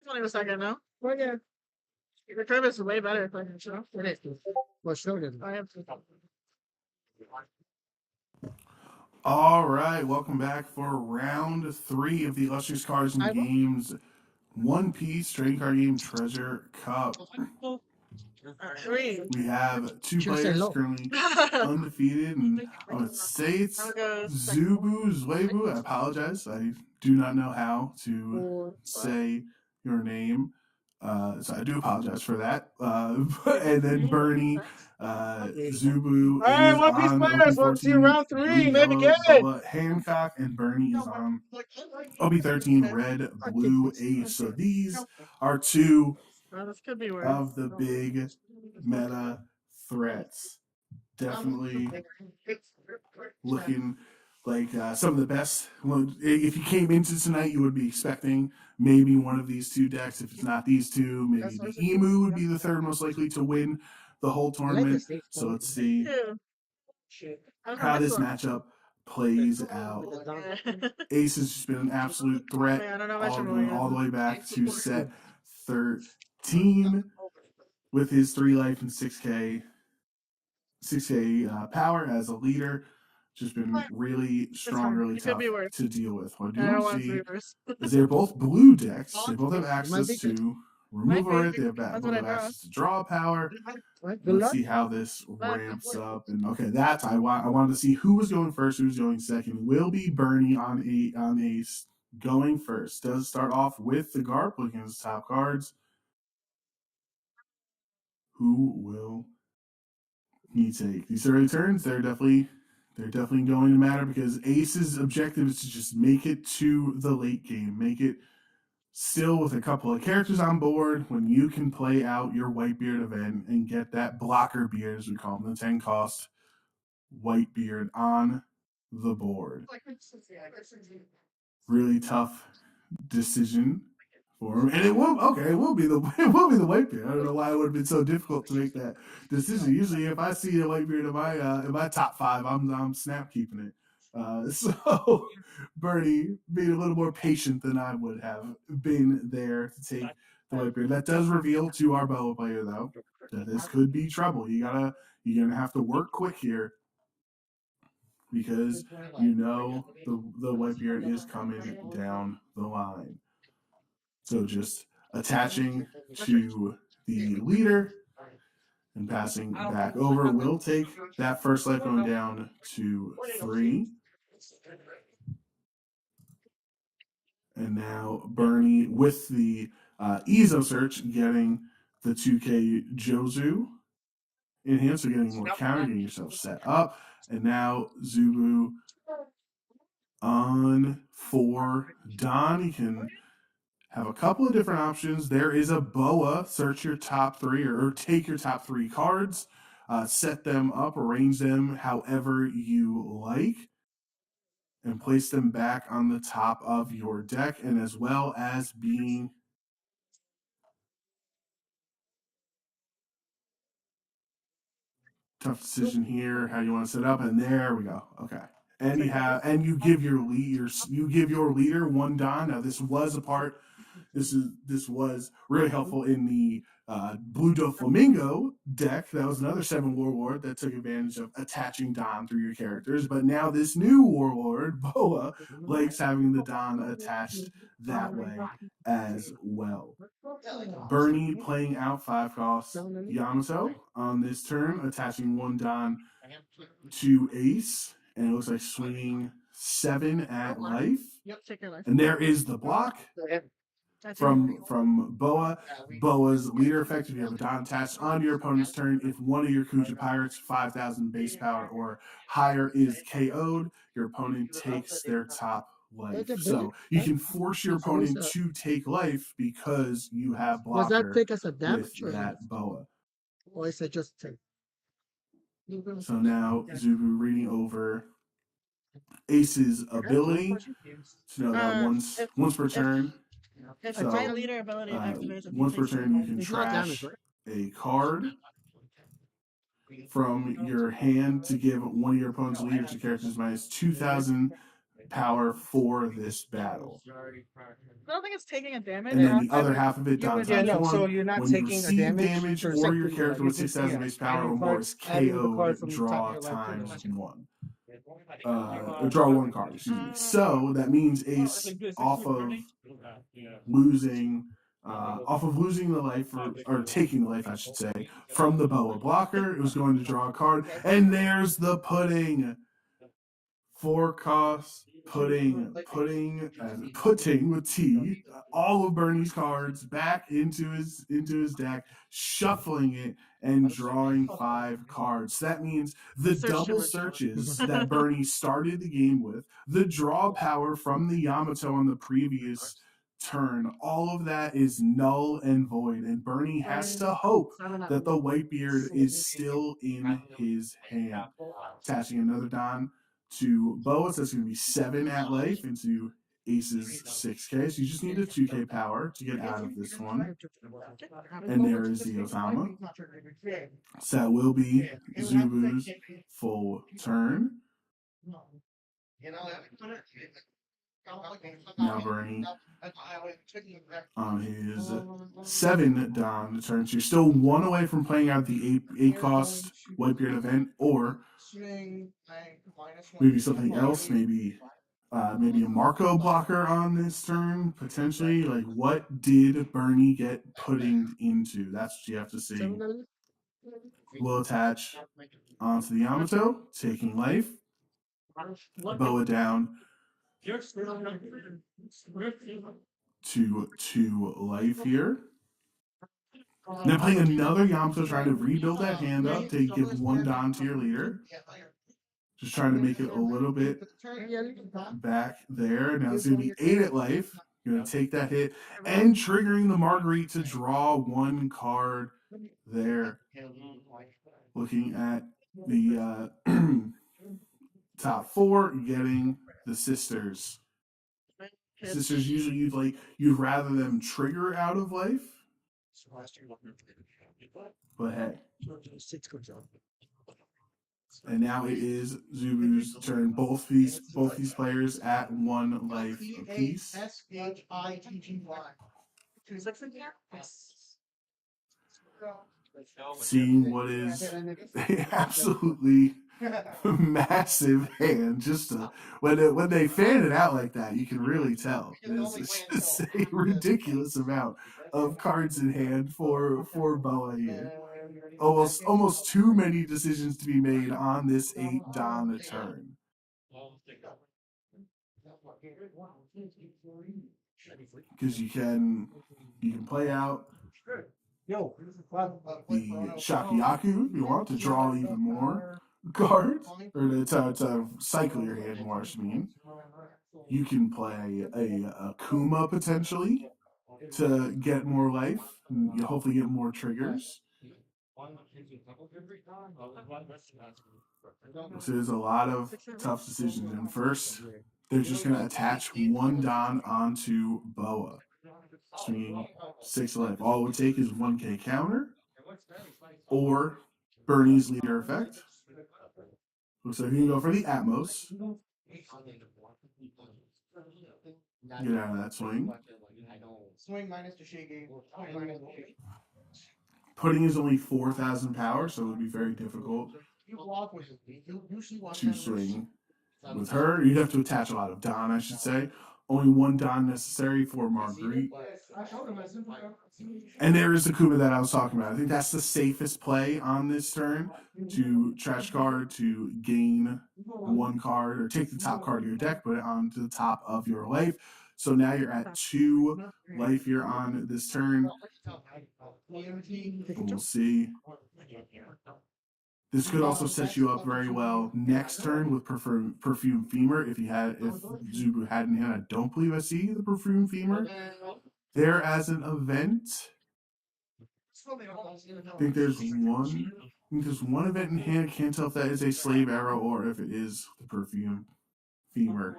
Only a second now. Oh yeah. Your curve is way better if I can show. It is. Well, showed it. I have to. All right, welcome back for round 3 of the Illustrious Cards and Games One Piece Trading Card Game Treasure Cup. We have 2 players currently undefeated, and I would say it's Zubu. I apologize. I do not know how to say your name. So I do apologize for that. And then Bernie, Zubu Hey, is One Piece on players, welcome to 14, round 3, maybe yellow, good. Bubba Hancock, and Bernie is on OB13, red, blue, ace. So these are 2 This could be worse. of the big meta threats. Definitely looking like some of the best. Well, if you came into tonight, you would be expecting maybe one of these 2 decks. If it's not these 2, maybe the Emu would be the third most likely to win the whole tournament. So let's see how this matchup plays out. Ace has just been an absolute threat, going all the way back to set 13 with his 3 life and 6K power as a leader. Just been really strong, really tough to deal with. What I do want to see is they're both blue decks. They both have access to removal rate. They have access to draw power. Let's see how this ramps up. And okay, that's I wanted to see who was going first, who's going second. Will be Bernie on ace going first. Does start off with the Garp, looking at his top cards. Who will he take? These early turns, they're definitely going to matter because Ace's objective is to just make it to the late game, make it still with a couple of characters on board when you can play out your Whitebeard event and get that blocker beard, as we call them, the 10 cost Whitebeard on the board. Really tough decision for him, and it will be the Whitebeard. I don't know why it would have been so difficult to make that decision. Usually, if I see a Whitebeard in my top 5, I'm snap keeping it. So Bernie being a little more patient than I would have been there to take the Whitebeard. That does reveal to our Boa player though that this could be trouble. You're gonna have to work quick here because you know the Whitebeard is coming down the line. So just attaching to the leader and passing back over will take that first life going down to 3. And now Bernie with the Ezo search getting the 2K Jozu in hand, so getting more counter, getting yourself set up. And now Zubu on for Don. He can have a couple of different options. There is a Boa, search your top 3 or take your top 3 cards, set them up, arrange them however you like, and place them back on the top of your deck, and as well as being tough decision here, how you want to set up, and there we go. Okay. And you give your leader 1 Don. Now this was really helpful in the Blue Doflamingo deck. That was another 7 Warlord that took advantage of attaching Don through your characters. But now this new Warlord, Boa, likes having the Don attached that way as well. Bernie playing out 5 costs Yamato on this turn, attaching 1 Don to Ace, and it looks like swinging 7 at life. And there is the block from Boa. Boa's leader effect, if you have a Don attached onto your opponent's turn, if one of your Kuja Pirates 5,000 base power or higher is KO'd, your opponent takes their top life. So you can force your opponent to take life because you have blocker. Does that take us a damage with that Boa? Or is it just take? So now Zubu reading over Ace's ability to know that once per turn. So, once per turn, you can trash a card. from your hand to give one of your opponent's leaders to characters minus 2,000 power for this battle. I don't think it's taking a damage. And then the other half of it, You Don would- Yeah, times no, one. so you're not When you taking a receive damage or for your second character with you're just, 6,000 yeah, base power or adding more cards- is adding the KO'd, card from the top draw of your life, pretty times much. one. Draw one card, excuse me. So that means Ace off of losing the life or taking the life, I should say, from the Boa blocker. It was going to draw a card, and there's the pudding. 4 costs, putting with T all of Bernie's cards back into his deck, shuffling it and drawing 5 cards. That means the double searches that Bernie started the game with, the draw power from the Yamato on the previous turn, all of that is null and void, and Bernie has to hope that the Whitebeard is still in his hand. Attaching another Don to Boa, so that's going to be 7 at life into Ace's 6K. So you just need a 2K power to get out of this one. And there is the Otama. So that will be Zubu's full turn. Now Bernie on his 7 Don to turn. So you're still 1 away from playing out the 8 cost Whitebeard event, or maybe something else, maybe a Marco blocker on this turn, potentially. Like, what did Bernie get puddinged into? That's what you have to see. We'll attach onto the Yamato, taking life. Boa down to 2 life here. Now playing another Yamato, trying to rebuild that hand up to give 1 Don to your leader. Just trying to make it a little bit back there. Now it's going to be 8 at life. You're going to take that hit and triggering the Marguerite to draw 1 card there. Looking at the top 4, getting the sisters. Sisters usually you'd rather them trigger out of life. But hey. And now it is Zubu's turn. Both these players at 1 life apiece. Seeing what is a absolutely massive hand. Just when they fan it out like that, you can really tell. It's just a ridiculous amount of cards in hand for Boa here. Almost too many decisions to be made on this 8 Don a turn. Because you can play out the Shakiyaku if you want to draw even more cards, or to cycle your hand more, I mean. You can play a Kuma potentially to get more life, and you hopefully get more triggers. So there's a lot of tough decisions. And first, they're just going to attach 1 Don onto Boa. Swinging 6 life. All it would take is 1K counter or Bernie's leader effect. Looks like you can go for the Atmos. Get out of that swing. Pudding is only 4,000 power, so it would be very difficult to swing with her. You'd have to attach a lot of Don, I should say. Only 1 Don necessary for Marguerite. And there is the Kuma that I was talking about. I think that's the safest play on this turn, to trash card to gain 1 card, or take the top card of your deck, put it onto the top of your life. So now you're at 2 life here on this turn. We'll see. This could also set you up very well next turn with Perfume Femur. If Zubu hadn't had, I don't believe I see the Perfume Femur there as an event. I think there's one event in hand. Can't tell if that is a Slave Arrow or if it is the Perfume Femur.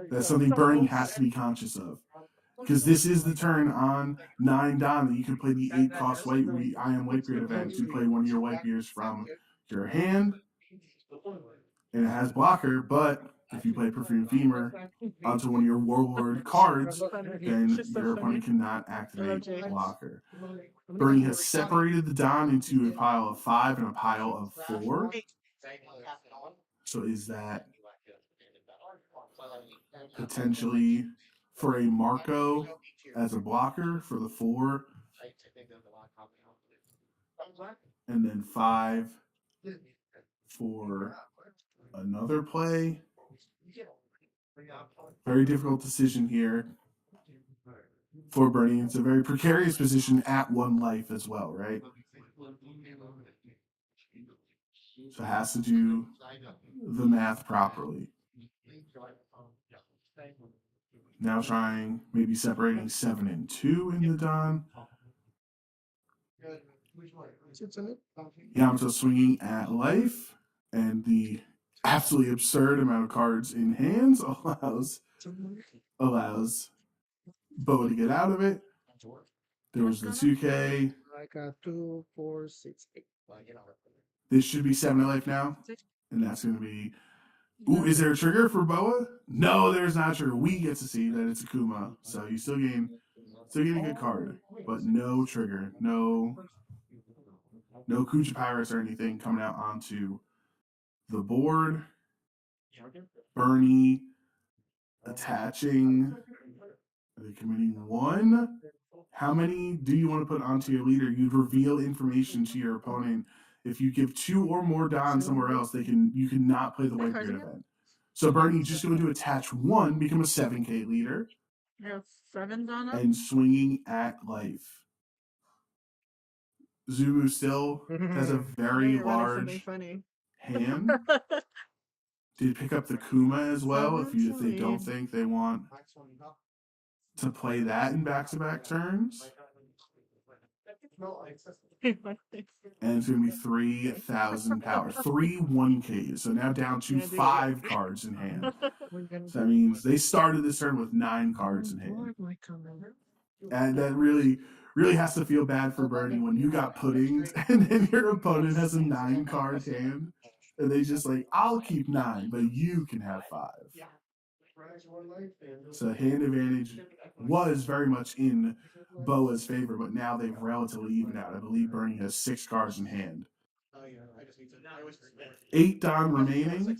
That's something Bernie has to be conscious of. because this is the turn on 9 Don that you can play the 8 cost white I Am Whitebeard event to play one of your Whitebeards from your hand. And it has blocker, but if you play Perfume Femur onto one of your Warlord cards, then your opponent cannot activate blocker. Bernie has separated the Don into a pile of 5 and a pile of 4. So is that potentially for a Marco as a blocker for the 4, and then 5 for another play? Very difficult decision here for Bernie. It's a very precarious position at 1 life as well, right? So it has to do the math properly. Now trying maybe separating 7 and 2 in the Don. Yamato swinging at life, and the absolutely absurd amount of cards in hands allows Boa to get out of it. There was the 2K. I got 2, 4, 6, 8. This should be 7 to life now, and that's going to be. Ooh, is there a trigger for Boa? No, there's not a trigger. We get to see that it's a Kuma, so you still gain a good card, but no trigger, no Kuja Pirates or anything coming out onto the board. Bernie attaching. Are they committing 1? How many do you want to put onto your leader? You'd reveal information to your opponent. If you give 2 or more Don somewhere else, you cannot play the Whitebeard event. So Bernie's just going to attach 1, become a 7K leader. Yeah, 7 Don up. And swinging at life. Zubu still has a very large hand. Did pick up the Kuma as well if they don't think they want to play that in back-to-back turns. And it's going to be 3,000 power. 3 1Ks. So now down to 5 cards in hand. So that means they started this turn with 9 cards in hand. And that really has to feel bad for Bernie when you got puddings and then your opponent has a 9-card hand. And they just like, I'll keep 9, but you can have 5. So hand advantage was very much in Boa's favor, but now they've relatively evened out. I believe Bernie has 6 cards in hand. 8 Don remaining.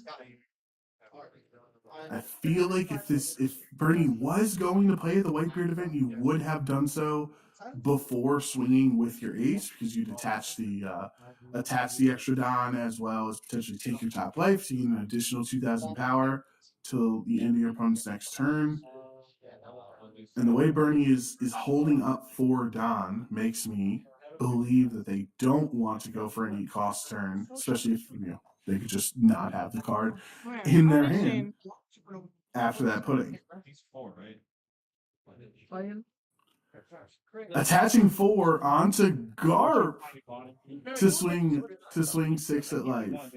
I feel like if Bernie was going to play the Whitebeard event, you would have done so before swinging with your ace, because you'd attach the extra Don as well as potentially take your top life to gain an additional 2,000 power till the end of your opponent's next turn. And the way Bernie is holding up for Don makes me believe that they don't want to go for any cost turn, especially if they could just not have the card in their hand after that pudding. Attaching 4 onto Garp to swing 6 at life.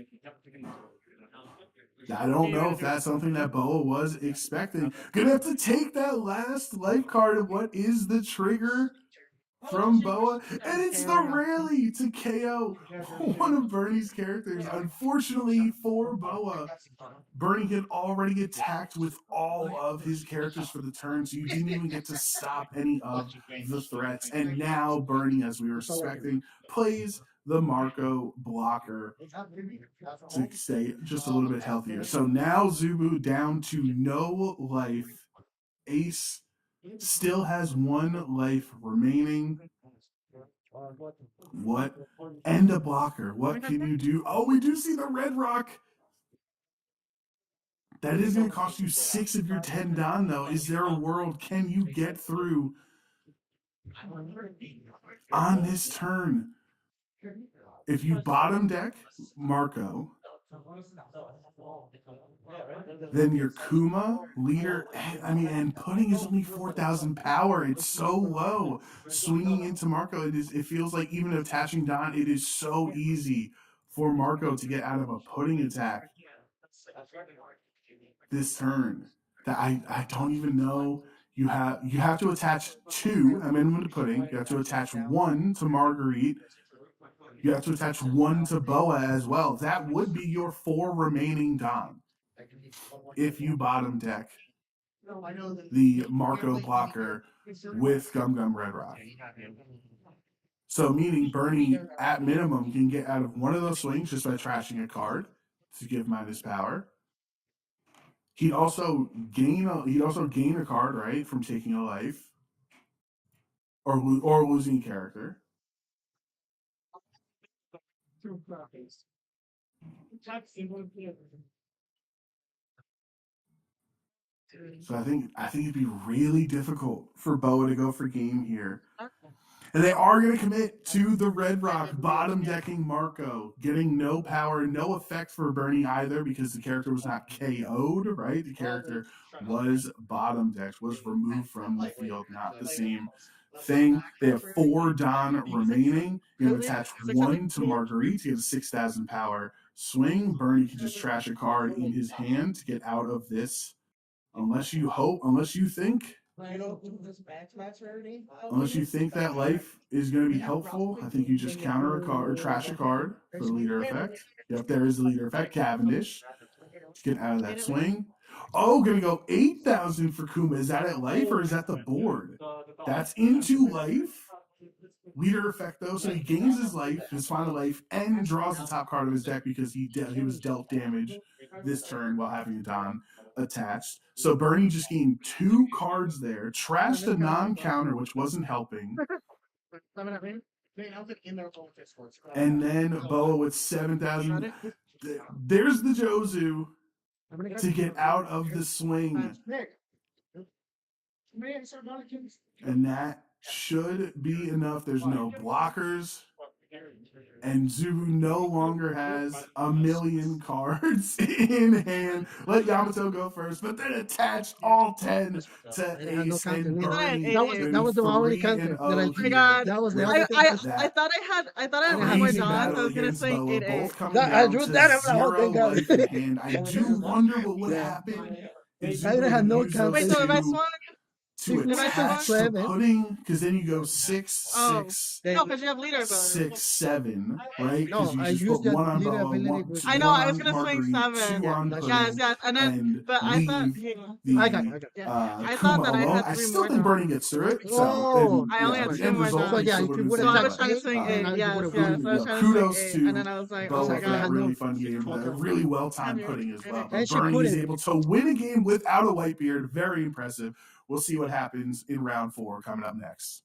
I don't know if that's something that Boa was expecting. Gonna have to take that last life card of what is the trigger from Boa, and it's the rally to KO one of Bernie's characters. Unfortunately for Boa, Bernie had already attacked with all of his characters for the turn, so you didn't even get to stop any of the threats. And now Bernie, as we were suspecting, plays the Marco blocker to stay just a little bit healthier. So now Zubu down to no life. Ace still has 1 life remaining. What? And a blocker. What can you do? Oh, we do see the red rock. That is going to cost you 6 of your 10 Don, though. Is there a world? Can you get through on this turn? If you bottom deck Marco, then your Kuma leader, and pudding is only 4,000 power. It's so low. Swinging into Marco, it feels like even attaching Don, it is so easy for Marco to get out of a pudding attack this turn that I don't even know you have to attach 2 at minimum to Pudding. You have to attach 1 to Marguerite. You have to attach 1 to Boa as well. That would be your 4 remaining Don if you bottom deck the Marco blocker with Gum Gum Red Rock. So meaning Bernie at minimum can get out of one of those swings just by trashing a card to give minus power. He'd also gain a card, right, from taking a life or losing character. So I think it'd be really difficult for Boa to go for game here. And they are going to commit to the Red Rock bottom decking Marco, getting no power, no effect for Bernie either because the character was not KO'd, right? The character was bottom decked, was removed from the field, not the same thing. They have 4 Don remaining. You're going to attach 1 to Marguerite to get a 6,000 power swing. Bernie can just trash a card in his hand to get out of this. Unless you think that life is going to be helpful, I think you just counter a card or trash a card for the leader effect. Yep, there is the leader effect. Cavendish. Let's get out of that swing. Oh, gonna go 8,000 for Kuma. Is that at life or is that the board? That's into life. Leader effect though, so he gains his life, his final life, and draws the top card of his deck because he was dealt damage this turn while having a Don attached. So Bernie just gained 2 cards there, trashed a non-counter, which wasn't helping. And then Boa with 7,000. There's the Jozu to get out of the swing. And that should be enough. There's no blockers. And Zubu no longer has a million cards in hand. Let Yamato go first, but then attach all 10 to Ace and Bernie. That was the only counter that I Oh my god. That was the I, only thing. I thought I had one more Crazy Don, battle so I was gonna against swing Boa, 8-8. both coming That- down I drew to that, I'm like, oh, 0 thank God. life in hand. I do wonder what would happen if I Zubu had no used counter. those Wait, so if I two swung? to if I attach the swung? Pudding, because then you go 6, Oh. 6, No, because you have leader ability. 6, 7, right? No, Because you I just used put that 1 on leader Boa, ability 1 with- I know, one I was on gonna swing Marguerite, 7. 2 on that's Pudding, Yes, yes, and then, and but I thought, leave I got it. yeah. I Kuma thought that I alone. had I 3 still more think Don. Bernie gets through it. So, Oh. and, I only had the 2 end more result, Dons. he yeah, still you would've would've been So I same, was trying to but, swing 8, and yes, would've yes. won. So I was trying to swing kudos 8, to and then I was like, oh Boa my for that god. really fun game, the really well-timed Pudding as well. But And she Bernie put is it- able to win a game without a Whitebeard. Very impressive. We'll see what happens in round 4 coming up next.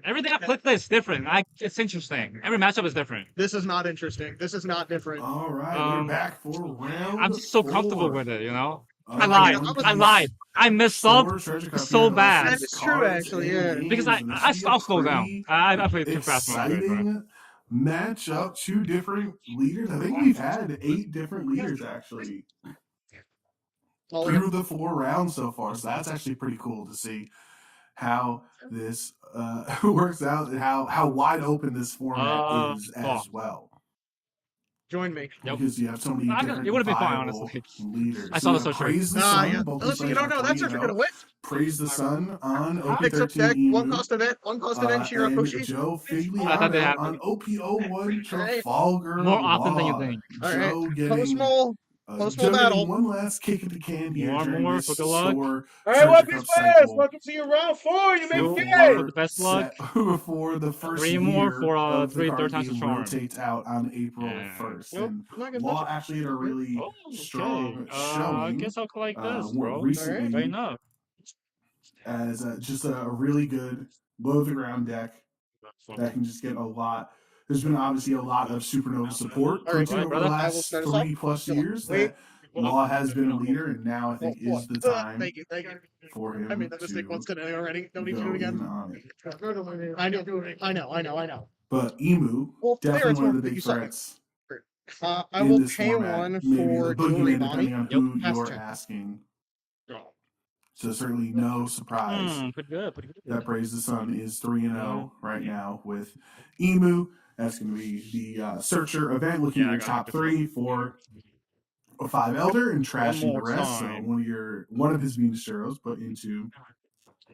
Everything I clicked is different. It's interesting. Every matchup is different. This is not interesting. This is not different. All right, we're back for round. I'm just so 4. comfortable with it, you know. of I the lied. One I Piece lied. I messed up Store Treasure Cup so here. bad. Lots of That is true, cards actually, and yeah. because games, and this I should be a slowed down. pretty I played too fast. exciting matchup. 2 different leaders. I think we've had 8 different leaders actually through the 4 rounds so far. So that's actually pretty cool to see how this works out and how wide open this format is as well. Join me. Yep. Because you have so many different it would have been fine, viable honestly. leaders. I saw the So social. Praise the Sun. Yeah. Both Listen, you players don't know. are That's what you're 3-0. gonna win. Praise the Sun on Mix up OP13 deck. One Emu. cost event. One cost event. And Shirakushi. Joe I thought they Figliano had- on OP01 Alright. Trafalgar More often than you Law. think. All right. Joe Post getting mole. Post-mole Joe battle. getting one last kick at the can here One during more this for good luck. Store All right, Treasure welcome Cup players. cycle. Welcome to your round 4. You Two make more it. for the best luck. For the first 3 more year for of the 3 card third time's a game charm. rotates out on April Yeah. 1st. Nope, And I'm not gonna Law touch it. actually had a really Oh, strong okay. I showing guess I'll collect this, more bro. recently Fair enough. as just a really good low to the ground deck that can just get a lot. There's been obviously a lot of Supernova support All right, over brother. the I will last start us off. 3+ Wait. years that Law has been a leader, and now I Well, think is the time Thank you. Thank you. for him I made that mistake to once today already. Don't need to do go it in again. on it. I know. But Emu, Well, there definitely it's one of more the that you big suck. threats I in will this pay format. one Maybe for the boogeyman, Julie depending Bonnie. on who Pass you're turn. asking. So certainly no surprise Pretty good. Pretty good. that Praise the Sun is 3-0 right now with Emu. That's going to be the Searcher event, looking Yeah, I at your got top it. 3 for a 5 Elder and trashing the more rest. So time. one of his Venus Heroes put into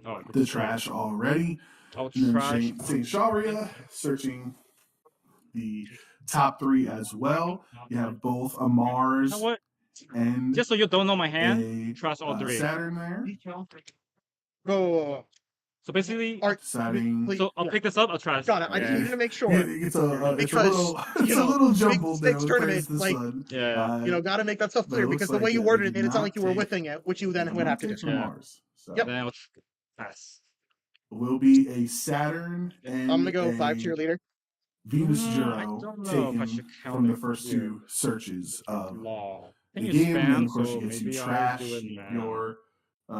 Oh, the trash already. I'll And then trash. Saint Sharia searching the top 3 as well. You have both a You Mars know what? and Just so you don't know my hand, a trash all 3. Saturn there. Go. So basically, Deciding. Please. so I'll pick this up. I'll trash. Got it. I just Yeah. needed to make sure. It's a Because, it's you a know, little big jumbled there stakes with tournament, Praise the like, Sun. Yeah. Gotta make that stuff But clear it because looks the way like, you yeah, worded they it did made it sound not like you were take- whiffing it, which you then would have to do. From Yeah. Mars. So Yep. Then I'll pass. will be a Saturn and I'm gonna go a 5 cheerleader. Venus I Juro don't know if I taken should count from the it first here. 2 searches of Law. I the think it's game. And then spam, of course so you get to maybe I'll trash do it now. your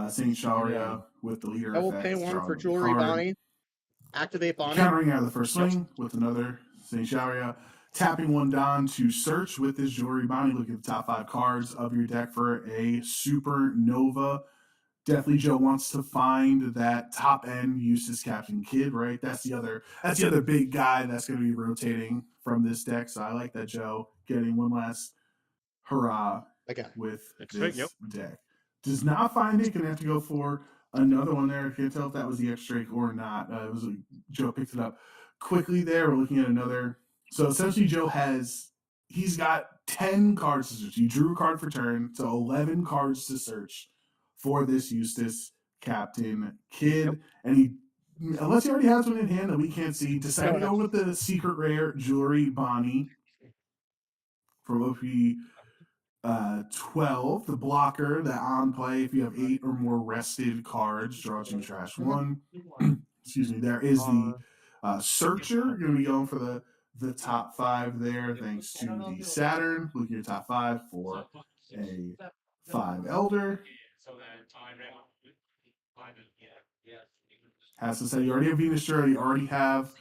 Saint Sharia Yeah. with the leader I will effect. pay 1 drawing for the Jewelry card. Bonnie. Activate Bonnie. Countering out of the first swing with another Saint Sharia. Tapping 1 Don to search with this Jewelry Bonnie. Look at the top 5 cards of your deck for a Supernova. Definitely Joe wants to find that top end Eustace Captain Kidd, right? That's the other big guy that's going to be rotating from this deck. So I like that Joe getting one last hurrah Again. with X-Ray, this deck. Does not find it. Gonna have to go for another one there. I can't tell if that was the X-Drake or not. Joe picked it up quickly there. We're looking at another. So essentially Joe he's got 10 cards to search. He drew a card for turn, so 11 cards to search for this Eustace Captain Kidd. And he, unless he already has one in hand that we can't see, decided to go with the secret rare Jewelry Bonnie from OP 12, the blocker, the on play. If you have 8 or more rested cards, draw 2, trash 1. Excuse me. There is the Searcher. You're going to be going for the top 5 there, thanks to the Saturn. Look at your top 5 for a 5 Elder. Has to say, you already have Venus Juro, you already have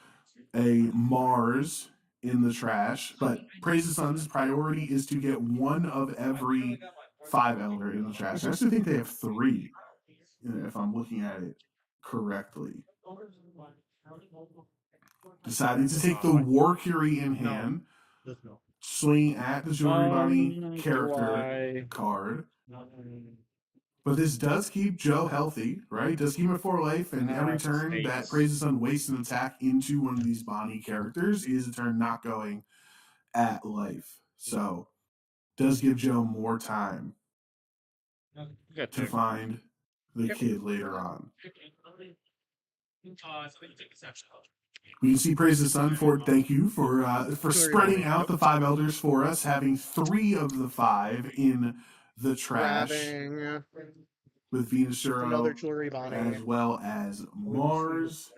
a Mars in the trash, but Praise the Sun's priority is to get 1 of every 5 Elder in the trash. I actually think they have 3, if I'm looking at it correctly. Deciding to take the War Curie in hand, swing at the Jewelry Bonnie character card. But this does keep Joe healthy, right? It does keep him at 4 life, and every turn that Praise the Sun wastes an attack into one of these Bonnie characters is a turn not going at life. So, does give Joe more time to find the kid later on. We can see Praise the Sun for thank you for spreading out the 5 Elders for us, having 3 of the 5 in the trash. with Venus Another Shuro, jewelry Bonnie. as well as Mars,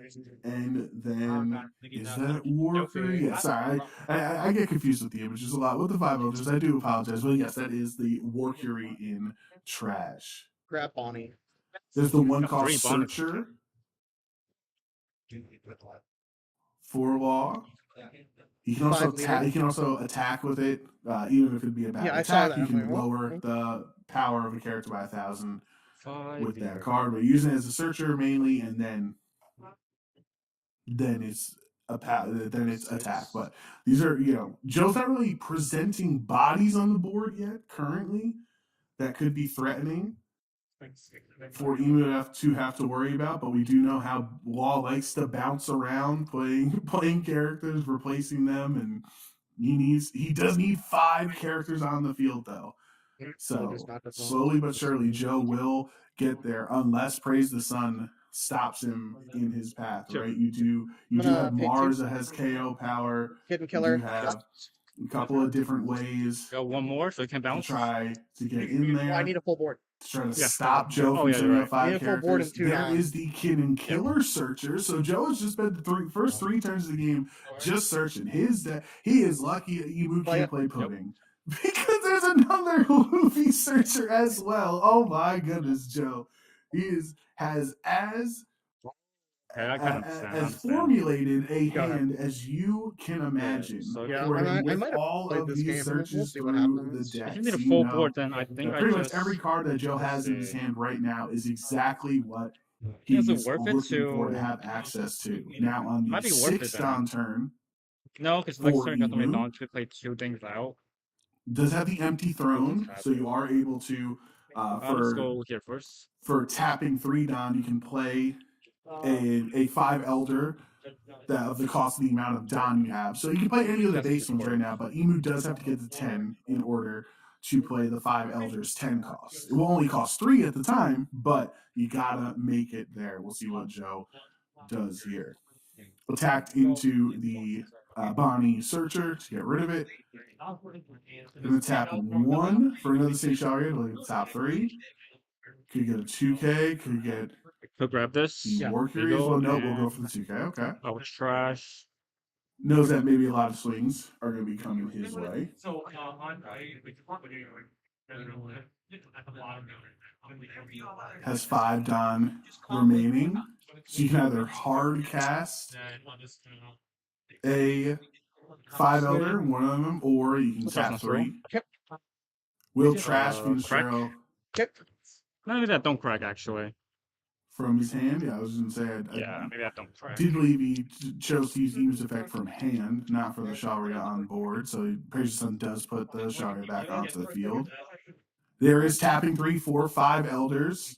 and then is that Warker? Yeah, sorry, I get confused with the images a lot with the 5 elders. I do apologize, but yes, that is the Warcury in trash. Grab Bonnie. There's the one Got called 3 bonus. Searcher, 4 law. You can also 5 leader. attack. You can also attack with it, even if it'd be a bad Yeah, I saw attack. that. You I'm can like, what? lower the power of a character by 1,000 with that 5 card. But using it as a searcher mainly, and then it's then it's attack. But these are, Joe's not really presenting bodies on the board yet currently that could be threatening for Emu to have to worry about, but we do know how Law likes to bounce around playing characters, replacing them, and he does need 5 characters on the field though. So slowly but surely Joe will get there unless Praise the Sun stops him in his path, right? You do have Mars that has KO power. Hidden You killer. do have a couple of different ways Go 1 more so it can to bounce. try to get in there. I need a full board. To try to Yeah. stop Joe from yeah, sending you're out 5 Need a full board characters. and 2 There non. is the Kid and Killer Searcher. So Joe has just spent the first 3 turns of the game just searching. He is lucky that Emu can't play Pudding. Because there's another Luffy Searcher as well. Oh my goodness, Joe. He has as formulated a hand as you can imagine. so Yeah, for him I with might have all played of this these game. We'll searches see what through happens. the If decks. you need a You full know board, then I think I pretty much just... every card that Joe has in his hand right now is exactly what Is he's it worth it looking for to to... have access to. Now on the Might be worth it 6th then. down turn, No, because next for turn got somebody Emu. down to play 2 things out. does have the empty throne, so you are able to Let's go here first. for tapping 3 Don, you can play a 5 Elder that of the cost of the amount of Don you have. So you can play any of the base ones right now, but Emu does have to get the 10 in order to play the 5 Elders 10 costs. It will only cost 3 at the time, but you gotta make it there. We'll see what Joe does here. Attacked into the Bonnie Searcher to get rid of it. Gonna tap 1 for another Sage Shower to the top 3. Could get a 2K, could get Could grab this. the Warcury as well. No, we'll go for the 2K. Okay. Oh, it's trash. Knows that maybe a lot of swings are going to be coming his way. Has 5 Don remaining. So you can either hard cast a 5 Elder, one of them, or you can tap 3. Will trash Venus crack. Shuro Maybe that don't crack, actually. from his hand. Yeah, I was going to say, Yeah, maybe that don't crack. did believe he chose to use Emus effect from hand, not for the Sharia on board. So Praise the Sun does put the Sharia back onto the field. There is tapping 3, 4, 5 Elders.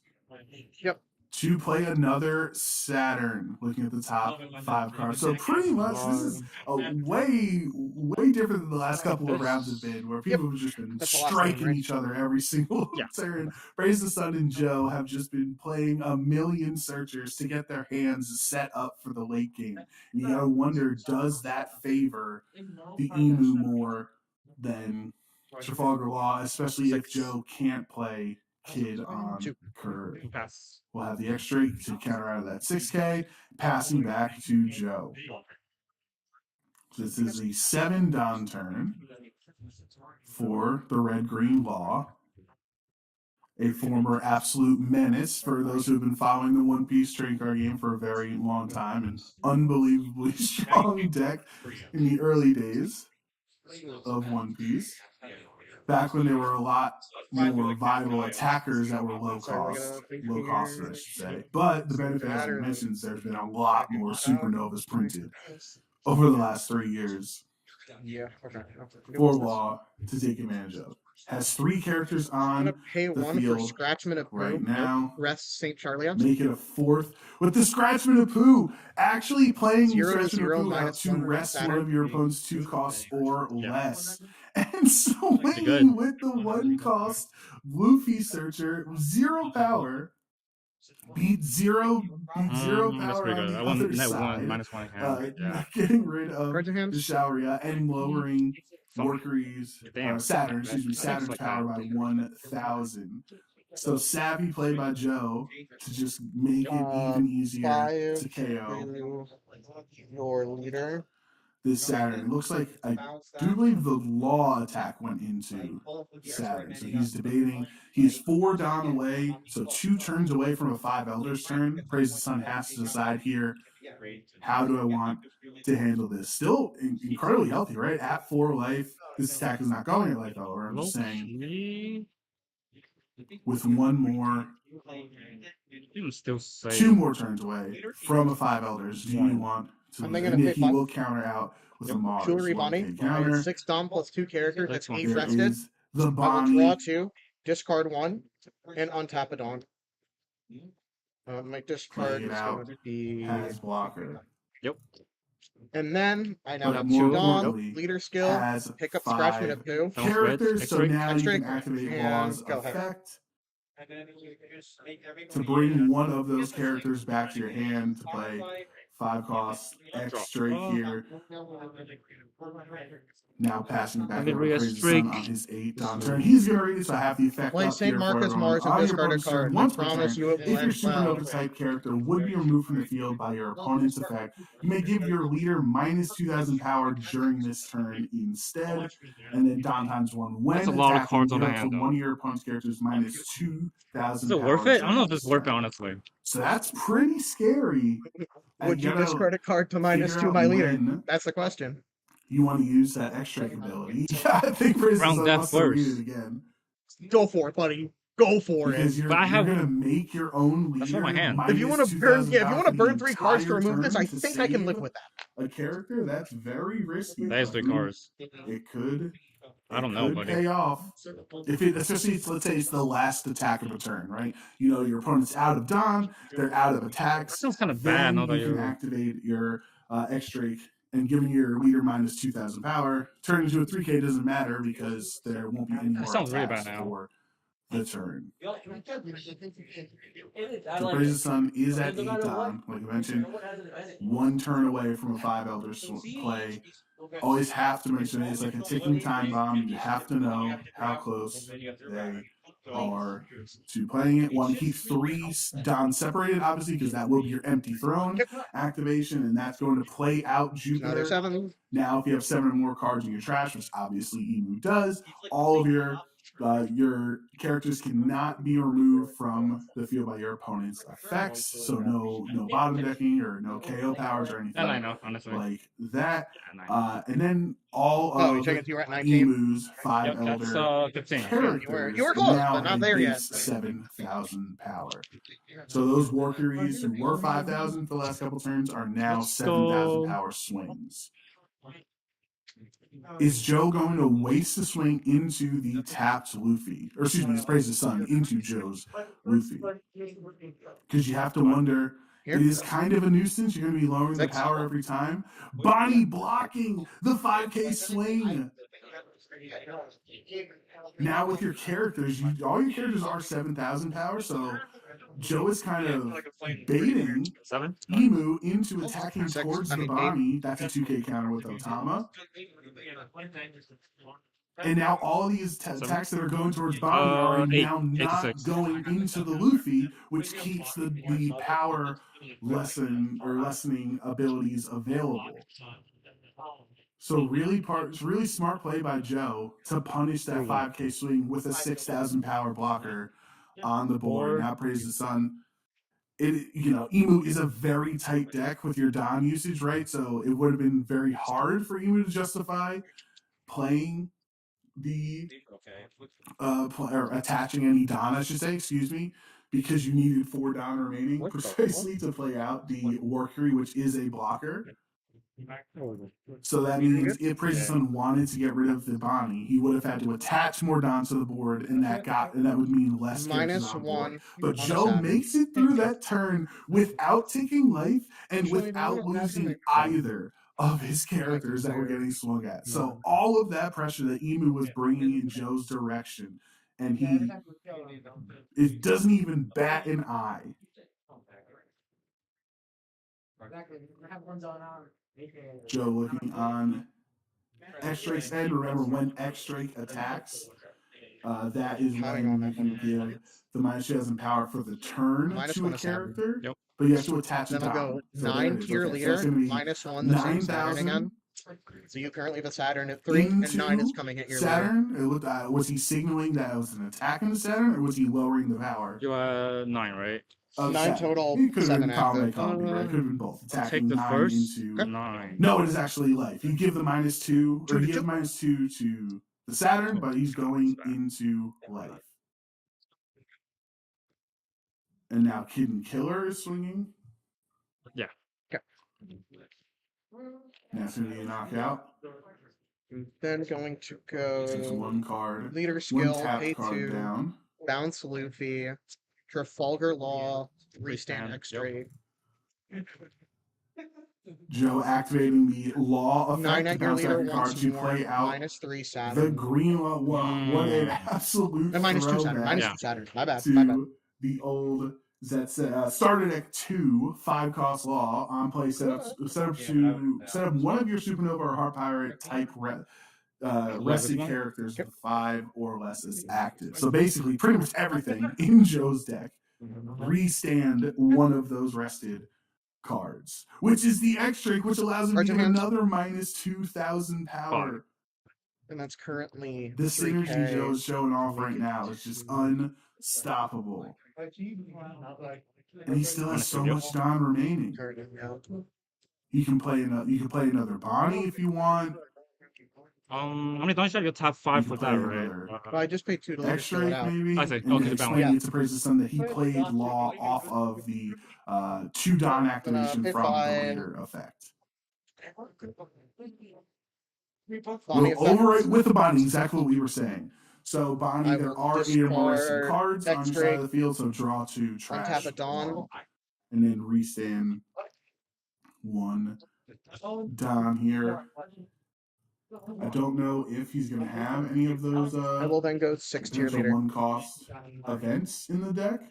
Yep. To play another Saturn, looking at the top 5 cards. So pretty much this is a way different than the last couple of rounds have been, where people have just been That's the last striking one, right? each other every single turn. Praise the Sun and Joe have just been playing a million searchers to get their hands set up for the late game. And you gotta wonder, does that favor the Emu more than Trafalgar Law, especially if Joe can't play Kid on curve? Pass. We'll have the extra to counter out of that 6K, passing back to Joe. This is the 7 Don turn for the Red-Green Law. A former absolute menace for those who have been following the One Piece trading card game for a very long time. An unbelievably strong deck in the early days of One Piece. Back when there were a lot more viable attackers that were low cost, I should say. But the benefit, as you mentioned, is there's been a lot more supernovas printed over the last 3 years Yeah. Okay. for Law to take advantage of. Has 3 characters I'm on gonna pay the 1 for field Scratchman of right Boom. now. Rest St. Charlie. Make it a 4th with the Scratchman of Pooh. Actually playing 0 to Scratchman 0 of Pooh out minus to 1 rest Saturn. one of your opponent's 2 costs or Yeah. less. And swinging good. with the 1 cost Luffy Searcher, 0 power, beat 0 That's power pretty on good. the I won other net side. 1, -1 hand. Yeah. Getting rid of Cards in the hand. Sharia and lowering Fuck. Mercury's Damn. Saturn's That's power by like 1,000. So savvy play by Joe to just make it even easier 5 to KO to your leader. this Saturn. It looks like I do believe the law attack went into Saturn. So he's debating. He's 4 down away, so 2 turns away from a 5 Elders turn. Praise the Sun has to decide here, how do I want to handle this? Still incredibly healthy, right? At 4 life, this attack is not going at life hour. I'm just saying, with 1 more, You would still say 2 more turns away from a 5 Elders, do you want to I'm lose? gonna And pay he five- will counter out with a Mars. Jewelry 1K Bonnie. counter. 6 Dom plus 2 characters. That's 8 There rested. is the I will Bonnie. draw 2, discard 1, and untap a Dawn. My discard Play it is out. going to be. Has blocker. And then I now But have more 2 Dawn, importantly, leader skill, has pick up scratch me 5 at 2. Sounds characters, good. so X-ray. now you X-ray can activate and Law's go ahead. effect to bring one of those characters back to your hand to play 5 costs, X straight here. Now passing back And then over to Rhea Crazy Streak. Sun on his 8 down turn. He's gonna ready, so I have the effect Play up St. here for Marcus everyone. Mars and On your discard a opponent's turn, card. I once per promise turn, you it will if your end supernova well. type character would be removed from the field by your opponent's effect, you may give your leader minus 2,000 power during this turn instead. And then Don times 1 when That's a lot of attacking, cards on give the up to hand, though. one of your opponent's characters minus 2,000 Is it power. worth it? I don't know during if it's this worth it, turn. honestly. So that's pretty scary. Would you gotta discard a card to minus figure 2 out my leader? when That's the question. you want to use that extra ability. I think Prison Round Sun death wants to read first. it again. Go for it, buddy. Go for Because it. you're, But I you're have- gonna make your own leader. That's not my hand. If you minus want to burn, 2,000 yeah, if you power want to for burn the 3 cards to entire remove this, I turn to think I can live save with that. a character. That's very risky. That is 3 but cards. It could. I don't it know, could buddy. pay off. If it, especially let's say it's the last attack of a turn, right? You know your opponent's out of Dawn, they're out of That attacks. sounds kind of bad Then now that you can you're. activate your X Drake and giving your leader minus 2,000 power. Turn into a 3K doesn't matter because there won't be any more sounds really attacks bad now. for the turn. I So like Praise it. the Sun is at No 8 matter Dawn, like I mentioned. No one has an advantage. 1 turn away from a 5 Elder play. Always have to mention it. It's like a ticking time bomb. You have to know how close they are to playing it. Want to keep 3 Dawn separated, obviously, because that will be your empty throne activation, and that's going to play out Another Jupiter. 7. Now, if you have 7 or more cards in your trash, which obviously Emu does, all of your characters cannot be removed from the field by your opponent's effects. So no bottom decking or no KO powers or anything And I know, honestly. like that. Yeah, and I know. And then all Oh, you're of checking you at 19. Emu's 5 Yep, that's Elder 15. characters You were close, now but not have there yet. base 7,000 power. So those Warcuries who were 5,000 for the last couple turns are now Let's 7,000 go. power swings. Is Joe going to waste the swing into the tapped Luffy? Or excuse me, his Praise the Sun into Joe's Luffy? Because you have to wonder, Here. it is kind of a nuisance. You're going to be lowering the 6. power every time. Bonnie blocking the 5K swing. Now with your characters, all your characters are 7,000 power, so Joe is kind of baiting 7? Emu into attacking 6, towards I the mean, 8. Bonnie. That's a 2K counter with Otama. And now all these attacks that are going towards Bonnie are now 8 to not 6. going into the Luffy, which keeps the power lessening abilities available. So really smart play by Joe to punish that 5K swing with a 6,000 power blocker on the board. Now Praise the Sun. Emu is a very tight deck with your Don usage, right? So it would have been very hard for Emu to justify playing the or attaching any Don, I should say, excuse me, because you needed 4 Don remaining precisely to play out the Warcury, which is a blocker. So that means if Praise the Sun wanted to get rid of the Bonnie, he would have had to attach more Dons to the board, and that would mean less characters Minus on 1. board. But on a Joe Saturn. makes it through that turn without taking life and Actually, without no, that's losing an- either of his characters that were getting swung at. So all of that pressure that Emu was bringing in Joe's direction, and it doesn't even bat an eye. Joe looking on X-Drake's end. Remember, when X-Drake attacks, that is Counting on when you that can one. give the -2,000 power for the turn to -1 a to Saturn. character. Yep. But you have to attach a Then I'll Dom. go So there 9 it is. to your Okay, so leader, it's going to be -1 the same Saturn 9,000 again. So you currently have a Saturn at 3, and 9 is into coming at your leader. Saturn. Was he signaling that it was an attack into Saturn, or was he lowering the power? You 9, right? Of 9 Saturn? total, It could have 7 been column A, active. column B, right? It could have been both. I'll take Attacking the 9 first into. 9. No, it is actually life. You give the -2, or you give -2 to the Saturn, but he's going into life. And now Kid and Killer is swinging. Yeah. Now it's going to be a knockout. Then going to Takes go one card. leader One skill, tapped pay card 2, down. bounce Luffy, Trafalgar Law, restand Restand, X yep. straight. Joe activating the law 9 effect to at your bounce leader every card once to more, play out -3 the Saturn. green law. Wow, what an absolute And -2 Saturn, throwback -2 Saturn. My bad, to my bad. the old started at 2 5-cost law on play set up one of your supernova or heart pirate type rested characters with 5 or less as active. So basically, pretty much everything in Joe's deck restand one of those rested cards, which is the X-Drake, which allows him to Cards get in hand. another -2,000 power. And that's currently The 3K. synergy Joe's showing off right now is just unstoppable. And he still has so much Don remaining. Card in hand. You can play another Bonnie if you want. How many dons you have? You tap 5 You for can that, play right? another Well, I just paid 2 to leader skill it X-Drake out. maybe. I see. And Okay, then the balance. explain it to Praise the Sun that he played Law off of the 2 Don activation pay from the 5. leader effect. Bonnie We'll overwrite with the Bonnie, exactly what we were saying. So Bonnie, I there will are 8 or more resting discard cards on your side X-Drake, of the field, so draw 2, trash untap a Dawn. 1. And then restand 1 Don here. I don't know if he's going to have any of those I will then go 6 to your potential leader. 1-cost events in the deck.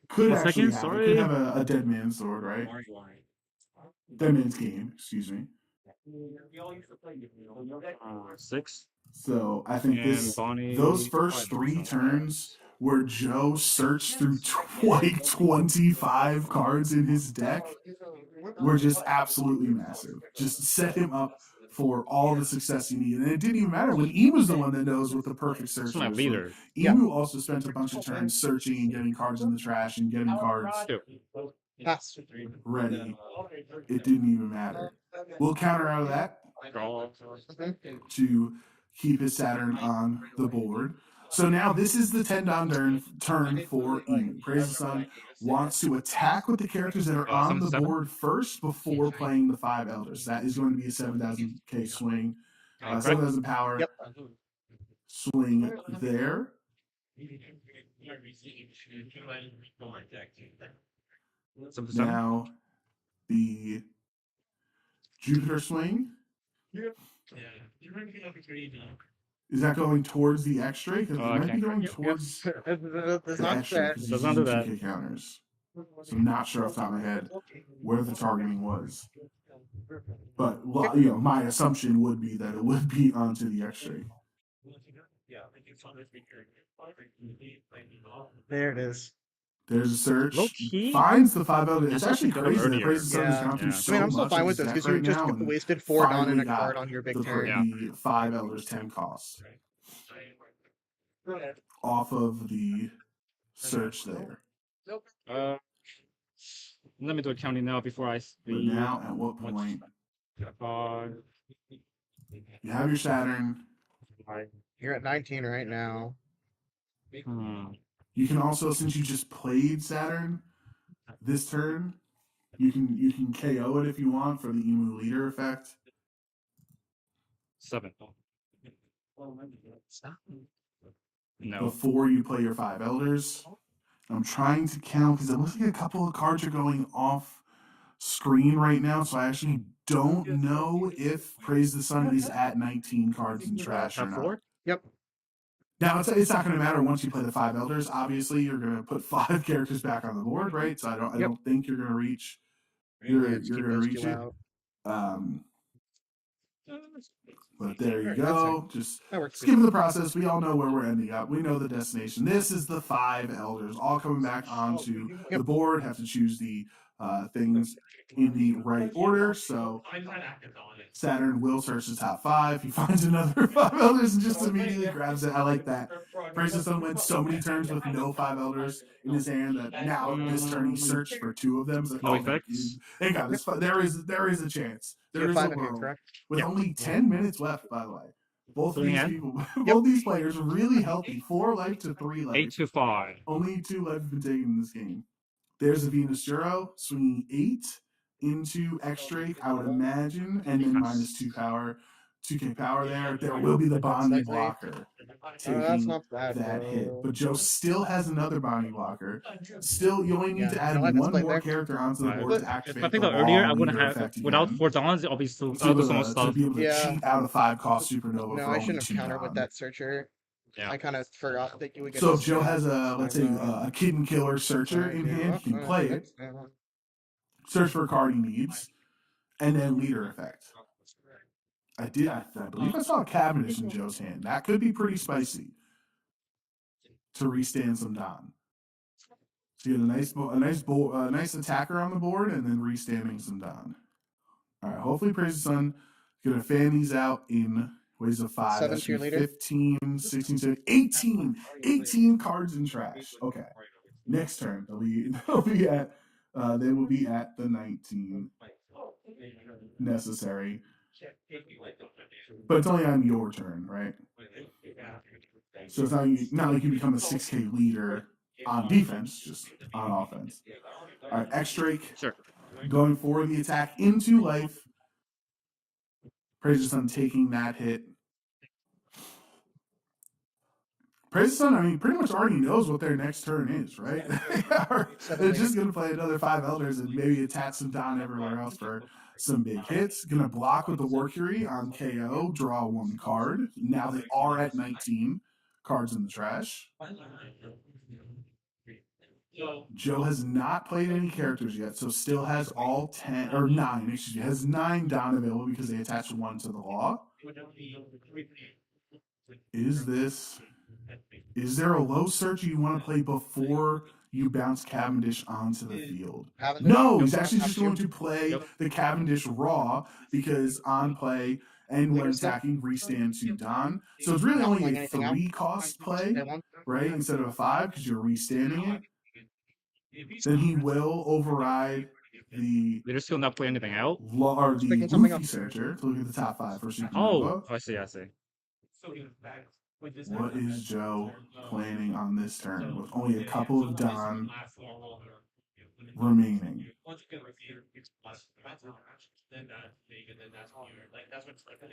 Could One actually second, have. sorry. It could have a Dead Man's Sword, right? Dead Man's Game, excuse me. 6. So I think And Bonnie. those first 3 turns where Joe searched through like 25 cards in his deck were just absolutely massive. Just set him up for all the success he needed. And it didn't even matter when Emu's the one that knows what the perfect search It's my is. leader. Emu also spent a bunch of turns searching and getting cards in the trash and getting cards Pass. ready. It didn't even matter. We'll counter out of that Draw. to keep his Saturn on the board. So now this is the 10 Don turn for Emu. Praise the Sun wants to attack with the characters that are on the 7-7? board first before playing the 5 Elders. That is going to be a 7,000k swing. 7,000 power Yep. swing there. Now the Jupiter swing. Is that going towards the X-Drake? Because it might be going towards Does the not X-Drake say. because Does he's not do using that. 2K counters. So I'm not sure off the top of my head where the targeting was. But my assumption would be that it would be onto the X-Drake. There it is. There's a search. Low-key? Finds the 5 out. It's That's actually actually crazy that earlier. Praise the Sun has Yeah. gone through Yeah. so I mean, I'm still much fine of with his this deck because you right just now and wasted 4 Don finally and a got card on your big turn. the 5 Elders 10 cost off of the search there. Let me do a counting now before I But speak. now, at what point Uh, you have your Saturn, You're at 19 right now. you can also, since you just played Saturn this turn, you can KO it if you want for the Emu leader effect. 7. No. Before you play your 5 Elders. I'm trying to count because it looks like a couple of cards are going off screen right now, so I actually don't know if Praise the Sun is at 19 cards in trash or Tap not. 4? Yep. Now, it's not going to matter once you play the 5 Elders. Obviously, you're going to put 5 characters back on the board, right? So I don't think you're going to reach. You're Let's keep going to those reach 2 it. out. But there you Alright, that's go. Just That works. skip the process. We all know where we're ending up. We know the destination. This is the 5 elders all coming back onto the board. Have to choose the things in the right order. So Saturn will search the top 5. He finds another 5 elders and just immediately grabs it. I like that. Grayson went so many turns with no 5 elders in his hand that now this turn he searched for 2 of them. So, No effects. thank God, there is a chance. You There have is a 5 in hand, world. correct? With only 10 minutes left, by the way. Both of Three these hand? people, both these players really healthy. 4 life to 3 life. 8 to 5. Only 2 life have been taken in this game. There's a Venus Juro swinging 8 into X-Drake, I would imagine, and then minus 2 power, 2k power there. There will be the Bonnie blocker taking That's not bad, that bro. hit. But Joe still has another Bonnie blocker. Still, you only need to add I like this one play more there. character onto the board to activate I think the earlier I law wouldn't leader have effect without again. 4 dons. Obviously, To, do some to stuff. be able to Yeah. cheat out a 5-cost supernova No, for I only shouldn't 2 have countered with Don. that searcher. Yeah. I kind of forgot that you would get. So this if Joe turn. has let's say a Kid Killer searcher in hand, he can play it, search for a card he needs, and then leader effect. I believe I saw a Cavendish in Joe's hand. That could be pretty spicy to restand some Don. So you get a nice attacker on the board, and then restanding some Don. All right, hopefully Praise the Sun is going to fan these out in ways of 5. 7 That should be cheerleader. 15, 16, 17, 18 cards in trash. Okay. Next turn, they will be at the 19 necessary. But it's only on your turn, right? So it's not like you become a 6k leader on defense, just on offense. All right, X-Drake Sure. going for the attack into life. Praise the Sun taking that hit. Praise the Sun, I mean, pretty much already knows what their next turn is, right? They're just going to play another 5 elders and maybe attach some Don everywhere else for some big hits. Going to block with the Warcury on KO, draw 1 card. Now they are at 19 cards in the trash. Joe has not played any characters yet, so still has all 10, or 9, excuse me, has 9 Don available because they attached 1 to the law. Is there a low search you want to play before you bounce Cavendish onto the field? No, he's actually just going to play the Cavendish raw because on play and when attacking, restand to Don. So it's really only a 3-cost play, right? Instead of a 5 because you're restanding it. Then he will override the They're still not playing anything out. Luffy searcher to look at the top 5 for Supernova. Oh, I see. What is Joe planning on this turn with only a couple of Don remaining?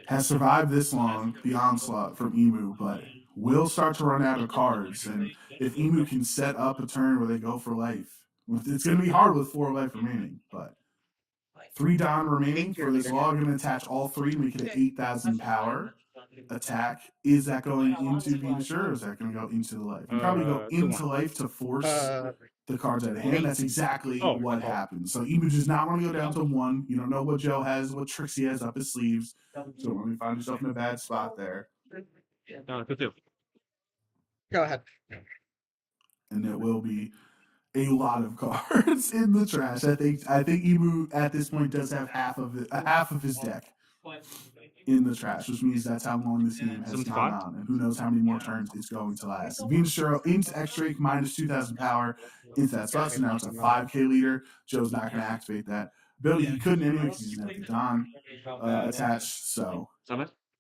Has survived this long, the onslaught from Emu, but will start to run out of cards. And if Emu can set up a turn where they go for life, it's going to be hard with 4 life remaining, but 3 Don remaining for this law. Going to attach all 3, make it an 8,000 power attack. Is that going into Venus or is that going to go into the life? You probably go into life to force the cards out of hand. That's exactly what happens. So Emu does not want to go down to 1. You don't know what Joe has, what tricks he has up his sleeves. So when you find yourself in a bad spot there. Go ahead. And there will be a lot of cards in the trash. I think Emu at this point does have half of his deck in the trash, which means that's how long this game has gone on, and who knows how many more turns it's going to last. Venus Juro into X-Drake minus 2,000 power into that spot, so now it's a 5k leader. Joe's not going to activate that ability. He couldn't anyway because he's going to Don attached, so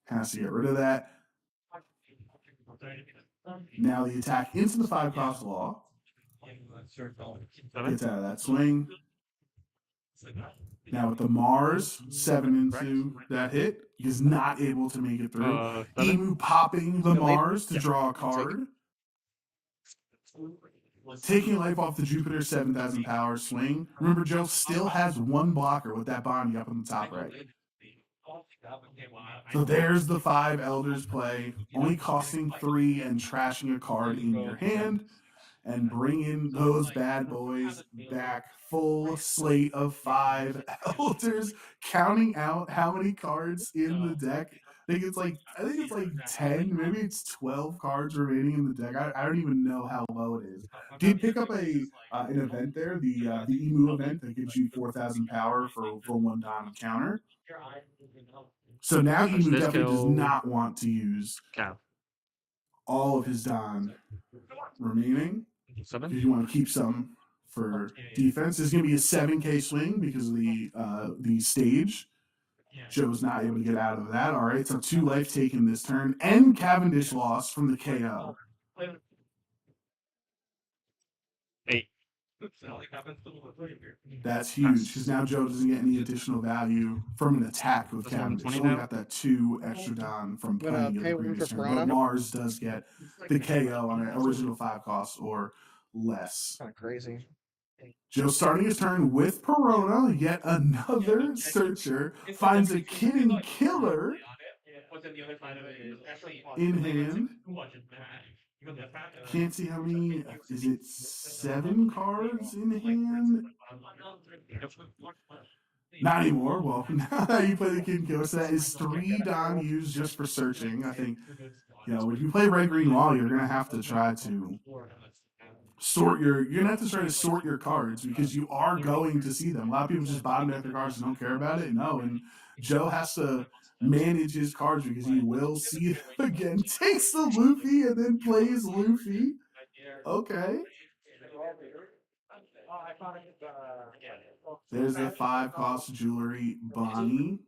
has to get rid of that. Now the attack into the 5-cost law. Gets out of that swing. Now with the Mars 7 into that hit, he's not able to make it through. Emu popping the Mars to draw a card. Taking life off the Jupiter 7,000 power swing. Remember, Joe still has 1 blocker with that Bonnie up on the top right. So there's the 5 Elders play, only costing 3 and trashing a card in your hand. And bringing those bad boys back full slate of 5 elders, counting out how many cards in the deck. I think it's like 10, maybe it's 12 cards remaining in the deck. I don't even know how low it is. Did pick up an event there, the Emu event that gives you 4,000 power for 1 Don counter. So now Emu this definitely does kill- not want to use Cap. all of his Don remaining. 7. Because you want to keep some for defense. There's going to be a 7K swing because of the stage. Joe's not able to get out of that. All right, so 2 life taken this turn, and Cavendish lost from the KO. 8. That's huge because now Joe doesn't get any additional value from an attack with That's Cavendish. 120 Only now? got that 2 extra Don from Gonna playing pay the one previous for turn. But Piranha? Mars does get the KO on an original 5 cost or less. Kind of crazy. Joe starting his turn with Perona, yet another searcher, finds a Kitten Killer in hand. Can't see how many, is it 7 cards in hand? Not anymore. Well, now you play the Kitten Killer, so that is 3 Don used just for searching. I think, if you play Red Green Wall, you're going to have to try to you're gonna have to try to sort your cards because you are going to see them. A lot of people just bottom deck their cards and don't care about it. No, and Joe has to manage his cards because he will see them again. Takes the Luffy and then plays Luffy. Okay. There's the 5 cost jewelry Bonnie.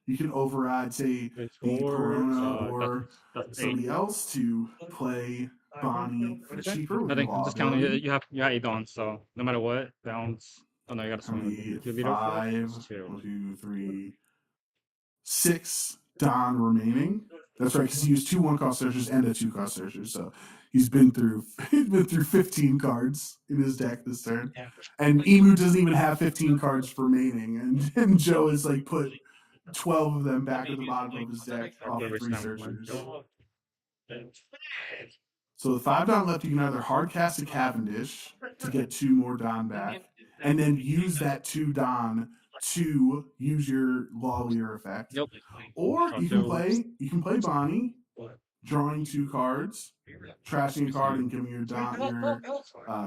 You can override, say, the Corona or somebody else to play Bonnie for cheaper with Nothing. the I'm law just counting. ability. You have 8 on, so no matter what, bounce. Oh no, you got to How many? swing. 2 leader. 5, 2. 1, 2, 3, 6 Don remaining. That's right, because he used 2 1-cost searchers and a 2-cost searcher. So he's been through 15 cards in his deck this turn. And Emu doesn't even have 15 cards remaining, and Joe has like put 12 of them back at the bottom of his deck off of 3 searchers. So the 5 Don left, you can either hard cast a Cavendish to get 2 more Don back, and then use that 2 Don to use your Law Leader effect. Yep. Or you can play Bonnie, drawing 2 cards, trashing a card, and giving your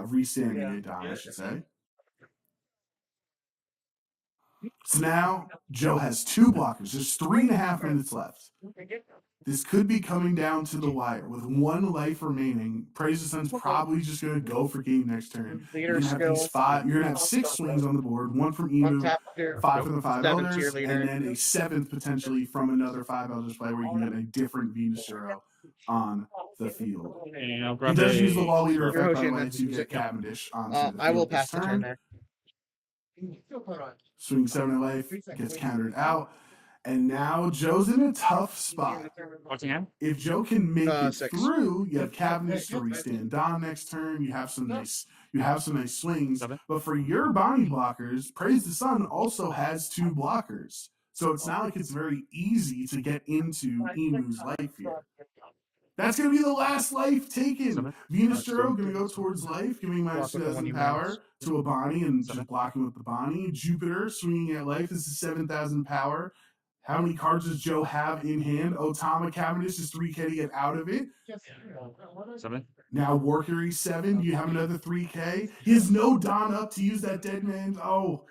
restanding a Don, I should say. So now Joe has 2 blockers. There's 3.5 minutes left. This could be coming down to the wire. With 1 life remaining, Praise the Sun's probably just going to go for game next turn. You're going to have these 5. You're going to have 6 swings on the board. 1 from Emu, 5 from the 5 Elders, and then a 7th potentially from another 5 Elders play where you can get a different Venus Zero on the field. He does use the Law Leader effect, by the way, to get Cavendish onto the field. I will pass the turn there. Swing 7 life, gets countered out. And now Joe's in a tough spot. What's in hand? If Joe can make it 6. through, you have Cavendish to restand Don next turn. You have some nice swings. 7. But for your Bonnie blockers, Praise the Sun also has 2 blockers. So it's not like it's very easy to get into Emu's life here. That's going to be the last life taken. 7. Venus Zero going to go towards life, giving minus 2,000 power to a Bonnie and just blocking with the Bonnie. Jupiter swinging at life. This is 7,000 power. How many cards does Joe have in hand? Otama Cavendish is 3K to get out of it. 7. Now Workery 7. Do you have another 3K? He has no Don up to use that dead man. Oh,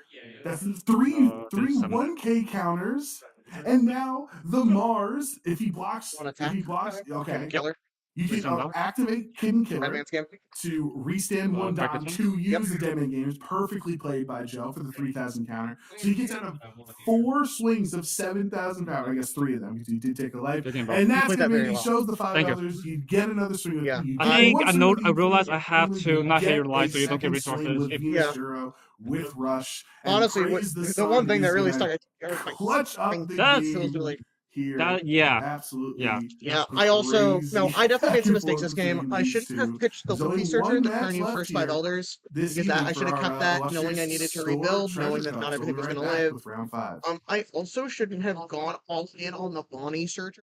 that's 3 7. 1K counters. And now the Mars, if he blocks, okay. Killer. You can activate Kitten Killer Redman scam. to restand 1 Don practice to use the Dead Man Games. Perfectly played by Joe for the 3,000 counter. So he gets out of 4 swings of 7,000 power. I guess 3 of them because he did take a life. And that's played that going to very he well. shows the 5 Thank you. others. You get another swing. Yeah. You I get think one I swing know. with I you, realize I have you to not hit get your life a so you don't get second swing resources. with If Venus Yeah. Zero, with Rush. And Honestly, Praise the one thing that is really gonna stuck. clutch up the That's- game here. yeah. Absolutely. Yeah, I also I definitely made some mistakes this Back and game. forth I between shouldn't these have two. pitched the There's only Luffy Searcher one to match turn you left first 5 here. Elders. This Because I evening should have for kept our, that, knowing I illustrious needed to Sword rebuild, Treasure knowing that Cup. not So we'll everything be was right going to back live. with round 5. I also shouldn't have gone all in on the Bonnie Searcher.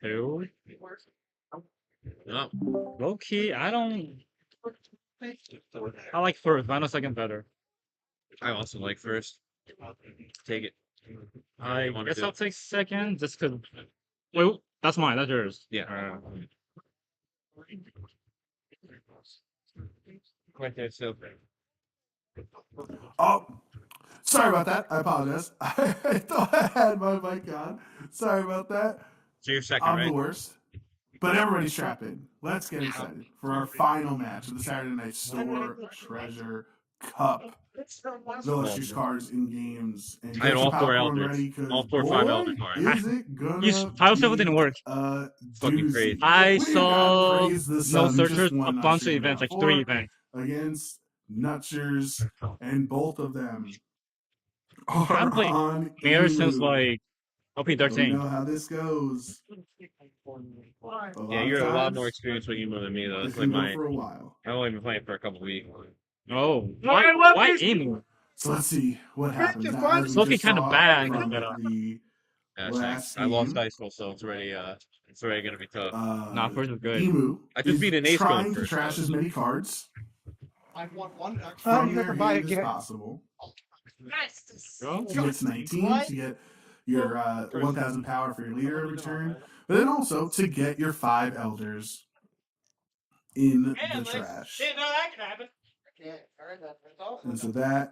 2. No. Low key, I don't. I like first. I know second better. I also like first. Take it. I wanna guess do? I'll take second just because. Wait, that's mine. That's yours. Yeah. Right there, so. Oh, sorry about that. I apologize. I thought I had my mic on. Sorry about that. So you're second, I'm right? the worst. But everybody strap in. Let's get excited for our final match of the Saturday Night Store Treasure Cup. Village choose cards in games and I had get your all 4 popcorn elders. ready because All 4 or 5 elder boy, cards. is it gonna You Pile Shuffle didn't be work. a Fucking doozy. crazy. I We've got saw Praise the no Sun, who just searchers, a won bunch of Nutshers events, like Round 3 4 events. against Nutshers, and both of them I are haven't played on Mirror since Emu. like So we OP13. know how this goes. Yeah, you're a lot more experienced with emo than me, though. It It's can like go for a while. I've only been playing for a couple weeks. Oh, why Emu? So let's see what happens. It's Now, as It's we looking just kind of saw bad. from But, the Yeah, last I lost game, high school, so it's already gonna be tough. nah, first is good. Emu I just is beat an ace trying going to first, trash though. as many cards I've won one deck. from you their have to buy hand as again. possible. Go. He gets 19 to get your 1,000 power for your leader every turn, but then also to get your 5 elders in the trash. And so that,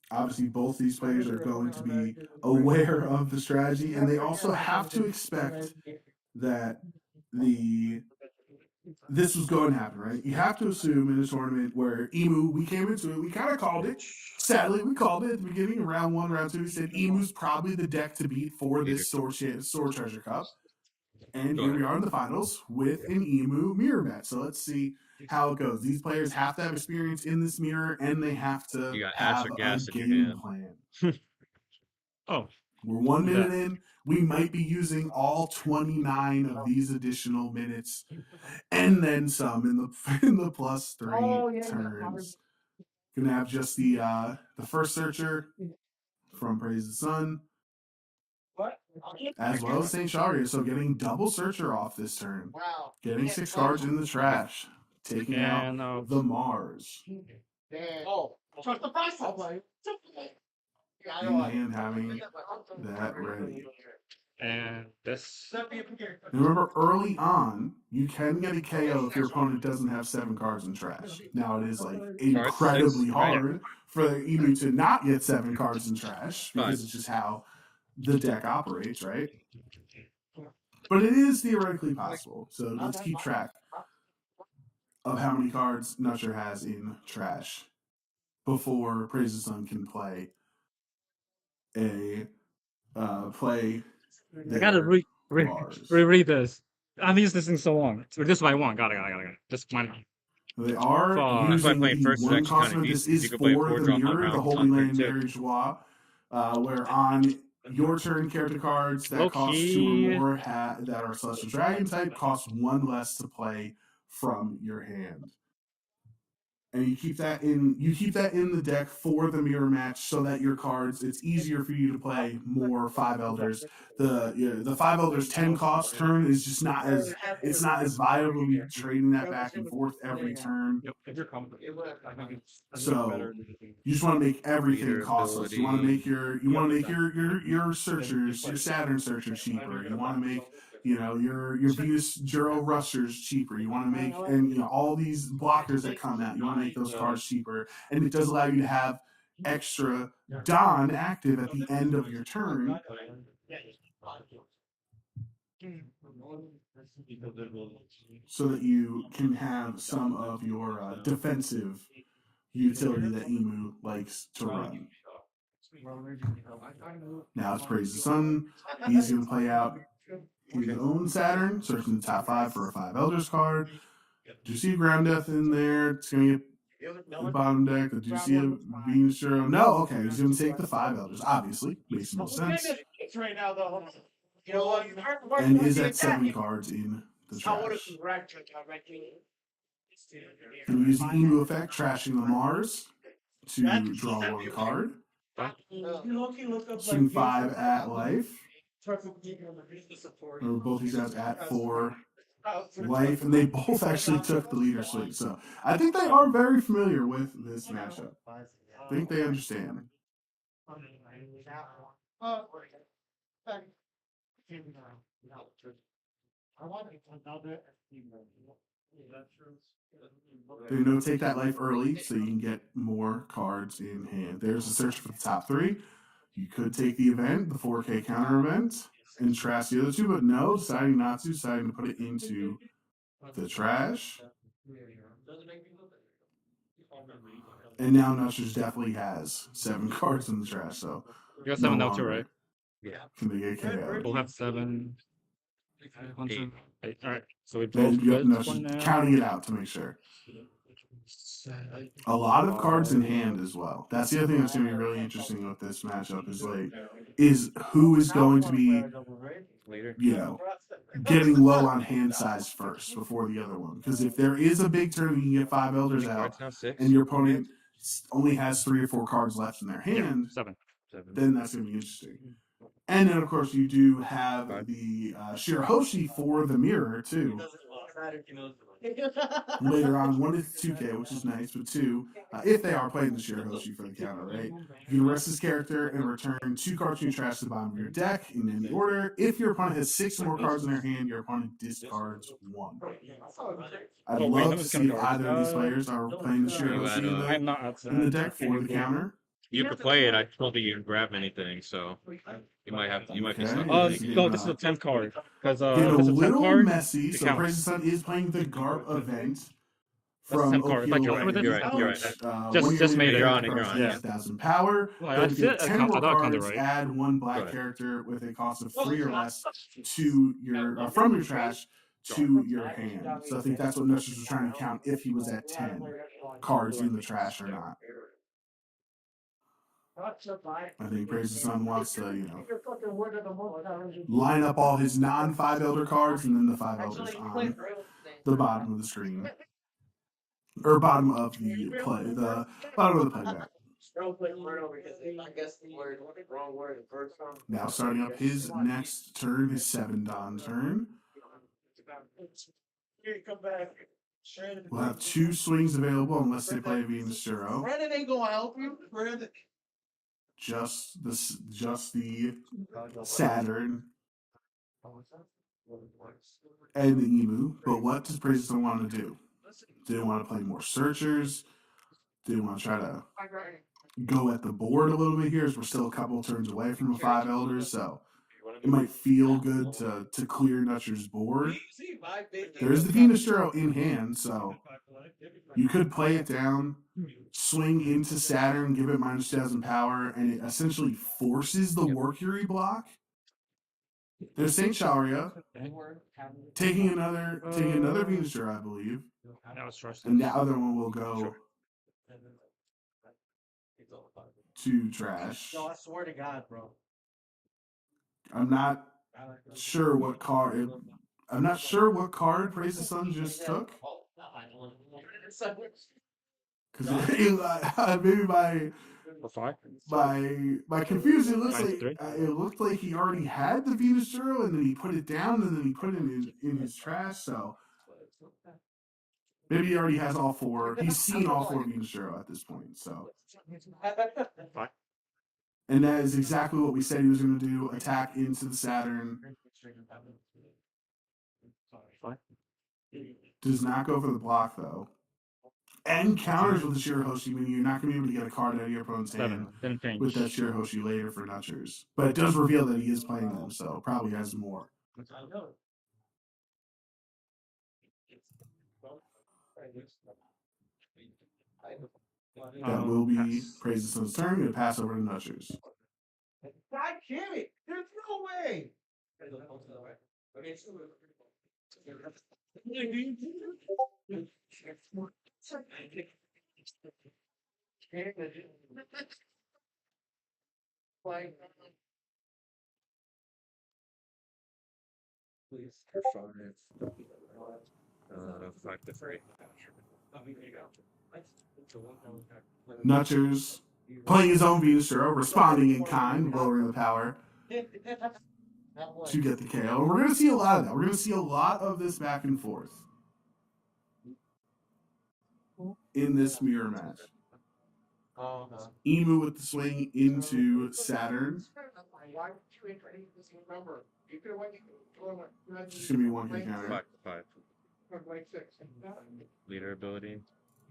obviously, both these players are going to be aware of the strategy, and they also have to expect that this was going to happen, right? You have to assume in a tournament where Emu, we came into it, we kind of called it. Sadly, we called it at the beginning of round 1, round 2. We said Emu's probably the deck to beat for this Sword Treasure Cup. And here we are in the finals with an Emu mirror match. So let's see how it goes. These players have to have experience in this mirror, and they have to You got have acid a gas in your game hand. plan. Oh, We're 1 minute in. We might be using all 29 of these additional minutes, and then some in the plus 3 turns. Gonna have just the first searcher from Praise the Sun, as well as St. Sharia. So getting double searcher off this turn, Wow. getting 6 cards in the trash, taking and out the Mars. Oh, trust the process. In hand having that ready. and this. Remember, early on, you can get a KO if your opponent doesn't have 7 cards in trash. Now, it is like incredibly hard for Emu to not get 7 cards in trash because it's just how the deck operates, right? But it is theoretically possible. So let's keep track of how many cards Nutcher has in trash before Praise the Sun can play a play. I gotta Mars. reread this. I've used this thing so long. This is what I want. Got it. Just mine. They are Fuck. That's why using playing the first is one actually kinda consonant. This decent. is You can play a for the 4-drop mirror, on the round Holy on turn Land 2. Mary Joie, where on your turn character cards that cost 2 Low-key. or more that are Celestial Dragon type cost 1 less to play from your hand. And you keep that in the deck for the mirror match so that your cards, it's easier for you to play more 5 elders. The 5 elders 10 cost turn is just not as viable to be trading that back and forth every turn. So you just want to make everything costless. You want to make your searchers, your Saturn searchers cheaper. You want to make your Venus Juro Rusters cheaper. You want to make, and all these blockers that come out, you want to make those cards cheaper. And it does allow you to have extra Don active at the end of your turn. So that you can have some of your defensive utility that Emu likes to run. Now it's Praise the Sun. He's going to play out his own Saturn, searching the top 5 for a 5 Elders card. Do you see a Ground Death in there? It's going to get the bottom deck. Do you see a Venus Juro? No, okay. He's going to take the 5 Elders. Obviously, makes no sense. And is at 7 cards in the trash. Can we use the Emu effect, trashing the Mars to draw 1 card. Swing 5 at life. Remember, both these guys at 4 life, and they both actually took the leader swing. So I think they are very familiar with this matchup. I think they understand. They know take that life early so you can get more cards in hand. There's a search for the top 3. You could take the event, the 4K counter event, and trash the other 2, but no, deciding not to, deciding to put it into the trash. And now Nutchers definitely has 7 cards in the trash, so You got 7 no now too, longer right? can they get KO'd. We'll have 7. 8. All right. So we Then both you have good Nutchers one now. counting it out to make sure. A lot of cards in hand as well. That's the other thing that's going to be really interesting with this matchup is who is going to be, getting low on hand size first before the other one. Because if there is a big turn and you can get 5 elders out, and your opponent only has 3 or 4 cards left in their hand, 7. then that's going to be interesting. And then, of course, you do have the Shirahoshi for the mirror, too. Later on, 1 is 2K, which is nice, but 2, if they are playing the Shirahoshi for the counter, right? You can arrest this character and return 2 cards from your trash to the bottom of your deck in any order. If your opponent has 6 more cards in their hand, your opponent discards 1. I'd love to see if either of these players are playing the Shirahoshi I'm not outside. in the deck for the counter. You could play it. I told you you grab anything, so you might have to. You might be stuck. Okay. with it. No, this is a 10th card. Because Getting a if it's a 10th little card, messy, it so counts. Praise the Sun is playing the GARP event That's from 10 cards. Like, Okio. you're right, you're right. Just made it. You're on it, you're on it. 1,000 power. Well, Then I'd if say you have 10 more I thought counted cards, right. add 1 black Right. character with a cost of 3 or less to your from your trash to your hand. So I think that's what Nutchers was trying to count if he was at 10 cards in the trash or not. I think Praise the Sun wants to, line up all his non-5 elder cards and then the 5 elders on the bottom of the screen. Or bottom of the play, the bottom of the playback. Now starting up his next turn, his 7-Don turn. We'll have 2 swings available unless they play Venus Shiro. Brandon ain't gonna help you. Brandon. Just the Saturn and the Emu. But what does Praise the Sun want to do? Do they want to play more searchers? Do they want to try to go at the board a little bit here, as we're still a couple turns away from a 5 elders, so it might feel good to clear Nutcher's board. There's the Venus Shiro in hand, so you could play it down, swing into Saturn, give it minus 2,000 power, and it essentially forces the Workury block. There's Saint Sharia taking another Venus Shiro, I believe, and the other one will go to trash. No, I swear to God, bro. I'm not sure what card. I'm not sure what card Praise the Sun just took. Because maybe by confusion, it looked like he already had the Venus Shiro and then he put it down and then he put it in his trash. So maybe he already has all 4. He's seen all 4 Venus Shiro at this point. So. And that is exactly what we said he was going to do, attack into the Saturn. Does not go for the block, though. And counters with the Shirahoshi, meaning you're not going to be able to get a card out of your opponent's hand with that Shirahoshi later for Nutchers. But it does reveal that he is playing them, so probably has more. That will be Praise the Sun's turn. Going to pass over to Nutchers. God damn it! There's no way. Please, for 5. 5 to 3. Nutchers playing his own Venus Shiro, responding in kind, lowering the power. to get the KO. And we're going to see a lot of that. We're going to see a lot of this back and forth in this mirror match. Emu with the swing into Saturn. Just going to be one kick counter. 5. Leader ability.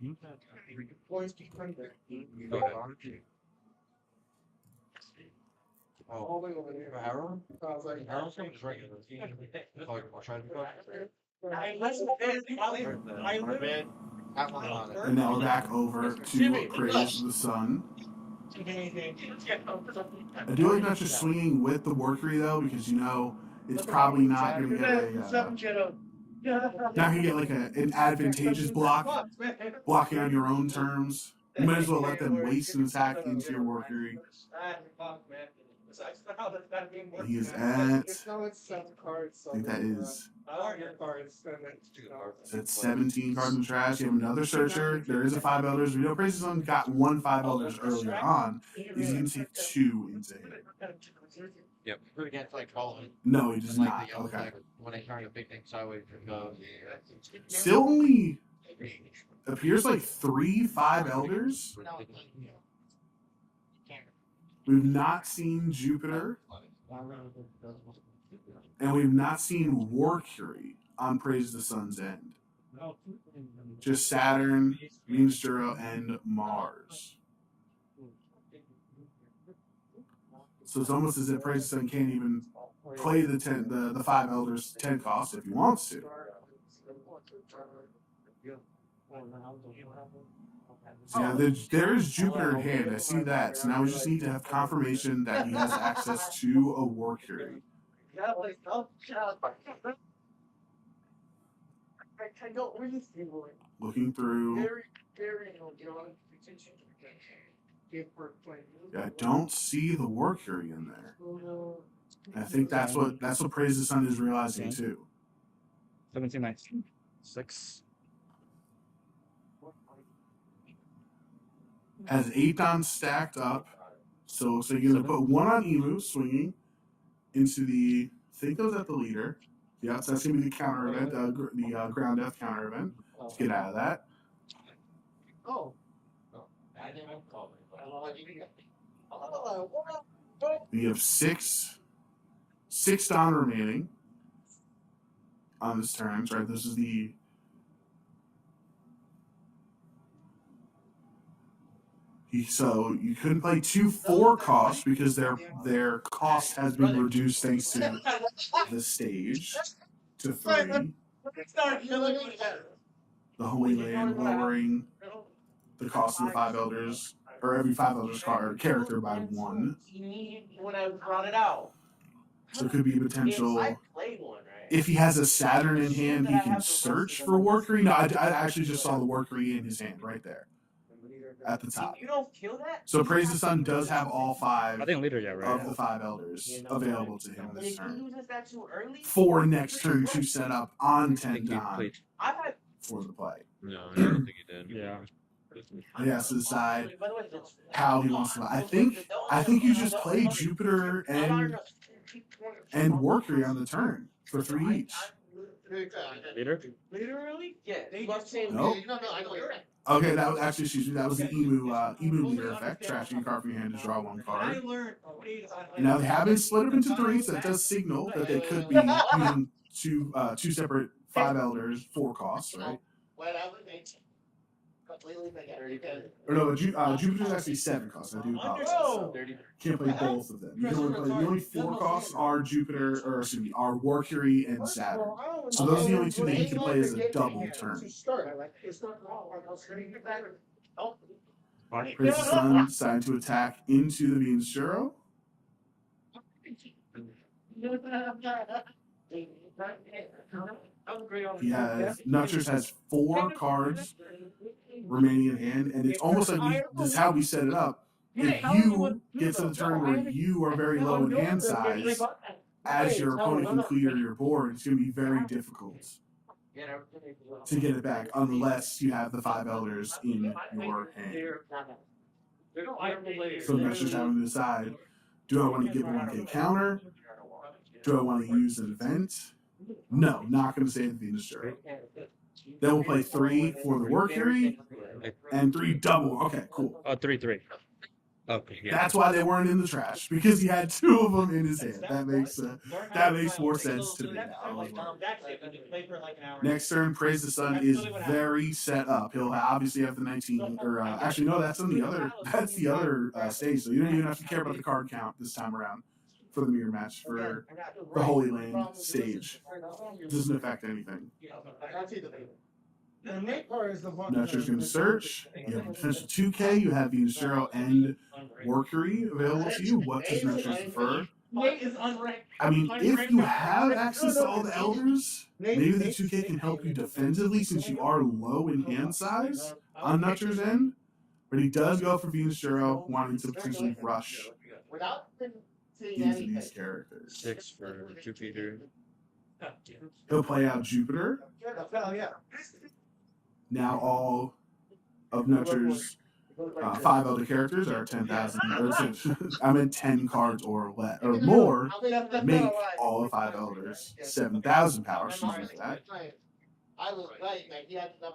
Go ahead. All the way over there. Arrow? I was like, Arrow's just regular. Oh, I'll try to go. And now we're back over to Praise the Sun. I do like not just swinging with the workery though, because you know it's probably not going to get a not going to get like an advantageous block, blocking on your own terms. You might as well let them waste an attack into your workery. He is at, I think that is, that's 17 cards in the trash. You have another searcher. There is a 5 elders. We know Praise the Sun got 1 5 elders earlier on. He's going to take 2 into him. Yep. Really can't like follow it. No, he does Like not. the yellow Okay. flag when I turn a big thing sideways and go. Still only appears like 3 5 elders. We've not seen Jupiter, and we've not seen Warcury on Praise the Sun's end. Just Saturn, Venus, Juro, and Mars. So it's almost as if Praise the Sun can't even play the 5 elders 10 costs if he wants to. So yeah, there is Jupiter in hand. I see that. So now we just need to have confirmation that he has access to a Warcury. Looking through. Yeah, I don't see the Warcury in there. And I think that's what Praise the Sun is realizing too. 17 nice. 6. Has 8 dons stacked up. So you're going to put 1 on Emu swinging into the, I think those at the leader. Yeah, so that's going to be the counter event, the ground death counter event. Let's get out of that. Oh. We have 6 don remaining on this turn. Right, this is the so you couldn't play 2 4 costs because their cost has been reduced thanks to the stage to 3. The Holy Land lowering the cost of the 5 elders, or every 5 elders card character by 1. When I brought it out. So it could be a potential. If he has a Saturn in hand, he can search for Warcury. No, I actually just saw the Warcury in his hand right there at the top. You don't kill that? So Praise the Sun does have all 5 I think leader yet, right? of the 5 elders available to him this If he turn. uses that too early? For next turn to set up on 10 think you Don played. I've had. for the play. No, I don't think he did. Yeah. He has to decide By the way, it's- how he wants to. I think you just play Jupiter and Warcury on the turn for 3 each. Leader? Literally? Yeah. They just say. Nope. No, I know you're right. Okay, that was actually, excuse me, that was the emu leader effect. Trashing a card from your hand to draw 1 card. Now they have been split up into 3, so that does signal that they could be using two separate 5 elders, 4 costs, right? Or no, Jupiter's actually 7 costs. I do apologize. Can't play both of them. You can only play the only 4 costs are Jupiter, or excuse me, are Warcury and Saturn. So those are the only 2 that you can play as a double turn. Praise the Sun deciding to attack into the Venus Juro. He has Nutchers has 4 cards remaining in hand, and it's almost like this is how we set it up. If you get to the turn where you are very low in hand size, as your opponent can clear your board, it's going to be very difficult to get it back unless you have the 5 elders in your hand. So Nutchers having to decide: do I want to give a 1K counter? Do I want to use an event? No, not going to save the Venus Zero. Then we'll play 3 for the Workery and 3 double. Okay, cool. 3-3. Okay, yeah. That's why they weren't in the trash, because he had 2 of them in his hand. That makes more sense to me now. Next turn, Praise the Sun is very set up. He'll obviously have the 19, or actually no, that's on the other. That's the other stage. So you don't even have to care about the card count this time around for the mirror match for the Holy Land stage. It doesn't affect anything. The Nick part is the one. Nutcher's going to search. You have potential 2K. You have Venus Zero and Workery available to you. What does Nutcher prefer? Nate is unranked. I mean, if you have access to all the elders, maybe the 2K can help you defensively since you are low in hand size on Nutcher's end. But he does go for Venus Zero, wanting to potentially rush Without seeing into anything. these characters. 6 for Jupiter. He'll play out Jupiter. Oh, yeah. Now all of Nutcher's 5 elder characters are 10,000. I meant 10 cards or less or more. Make all of 5 elders 7,000 power. Excuse me for that. I was right, man. He had enough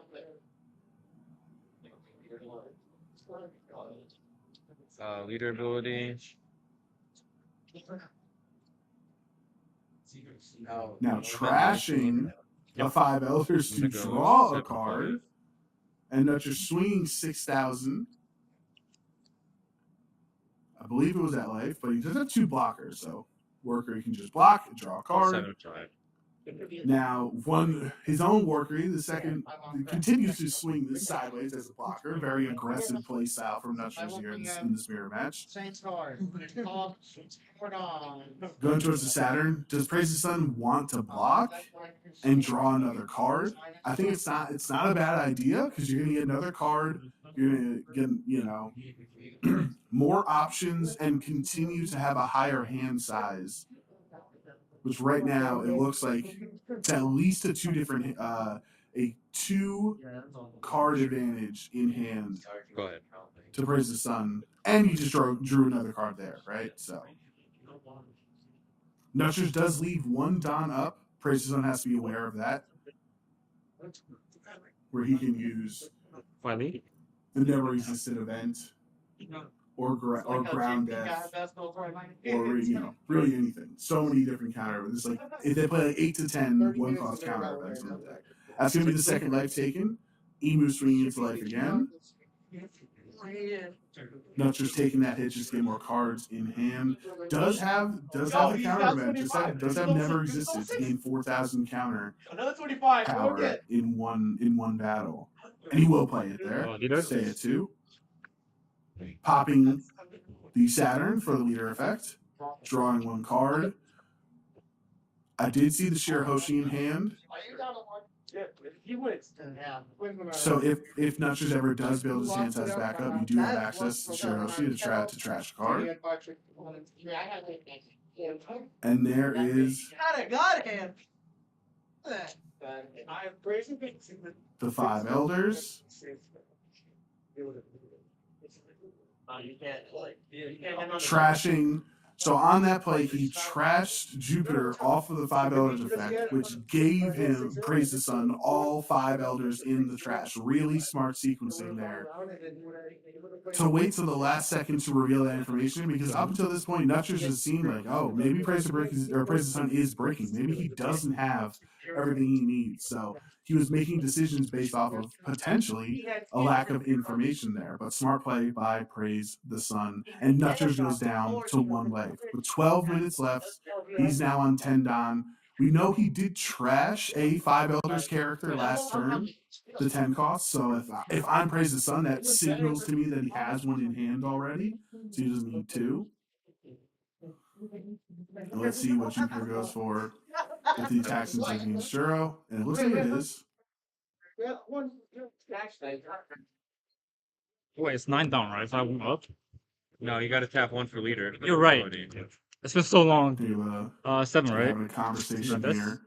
Leader ability. Now trashing the 5 elders to draw a card, and Nutcher swinging 6,000. I believe it was at life, but he does have 2 blockers, so Worker he can just block and draw a card. 7-5. Now, his own Workery, the second, continues to swing this sideways as a blocker. Very aggressive play style from Nutcher's here in this mirror match. Saints card. Going towards the Saturn, does Praise the Sun want to block and draw another card? I think it's not a bad idea because you're gonna get another card. You're gonna get more options and continue to have a higher hand size. Which right now it looks like it's at least a 2 different a 2 card advantage in hand Go ahead. to Praise the Sun, and you just drew another card there, right? So Nutcher's does leave 1 Don up. Praise the Sun has to be aware of that, where he can use Finally. the never resisted event or ground death. Or really anything. So many different counter. It's like if they play like 8 to 10 1-cost counter events in the deck. That's gonna be the second life taken. Emu swinging into life again. Nutcher's taking that hit, just get more cards in hand. Does have the counter event. Does have never existed to gain 4,000 counter Another 25. power in one battle, and he will play it there. Stay at 2. Popping the Saturn for the leader effect, drawing 1 card. I did see the Shirahoshi in hand. So if Nutcher's ever does build his hand size back up, you do have access to Shirahoshi to trash a card. And there is Got him. the 5 elders. Trashing. So on that play, he trashed Jupiter off of the 5 elders effect, which gave him, Praise the Sun, all 5 elders in the trash. Really smart sequencing there. To wait till the last second to reveal that information, because up until this point, Nutcher's just seemed like, oh, maybe Praise the Sun is breaking. Maybe he doesn't have everything he needs. So he was making decisions based off of potentially a lack of information there. But smart play by Praise the Sun. And Nutcher's goes down to 1 life. With 12 minutes left, he's now on 10 Don. We know he did trash a 5 Elders character last turn, the 10 cost. So if I'm Praise the Sun, that signals to me that he has 1 in hand already. So he doesn't need 2. And let's see what Jupiter goes for if the attack's into Venus Zero. And it looks like it is. Wait, it's 9 down, right? 5 up. No, you got to tap 1 for leader. You're right. It's been so long. 7, right? Having a conversation That's- here.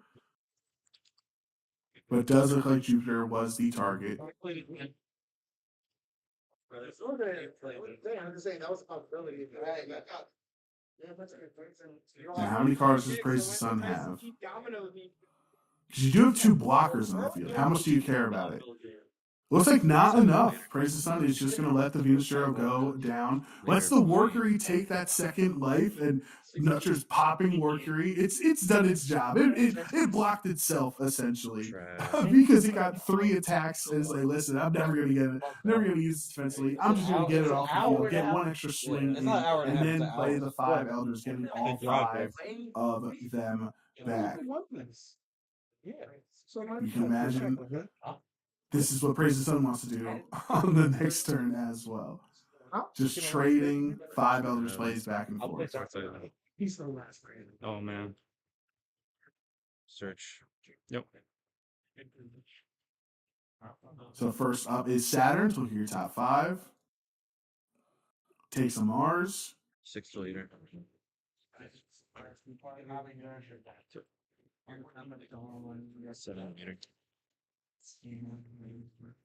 But it does look like Jupiter was the target. Now, how many cards does Praise the Sun have? Because you do have 2 blockers on the field. How much do you care about it? Looks like not enough. Praise the Sun is just going to let the Venus Zero go down. Lets the Workery take that second life, and Nutcher's popping Workery. It's done its job. It blocked itself essentially because it got 3 attacks. And it's like, listen, I'm never going to get it. Never going to use it defensively. I'm just going to get it off the field, get 1 extra swing, in, and then play the 5 Elders, getting all 5 of them back. You can imagine. This is what Praise the Sun wants to do on the next turn as well. Just trading 5 Elders plays back and forth. Oh man. Search. Yep. So first up is Saturn. So look at your top 5. Take some Mars. 6 leader. Seven meter.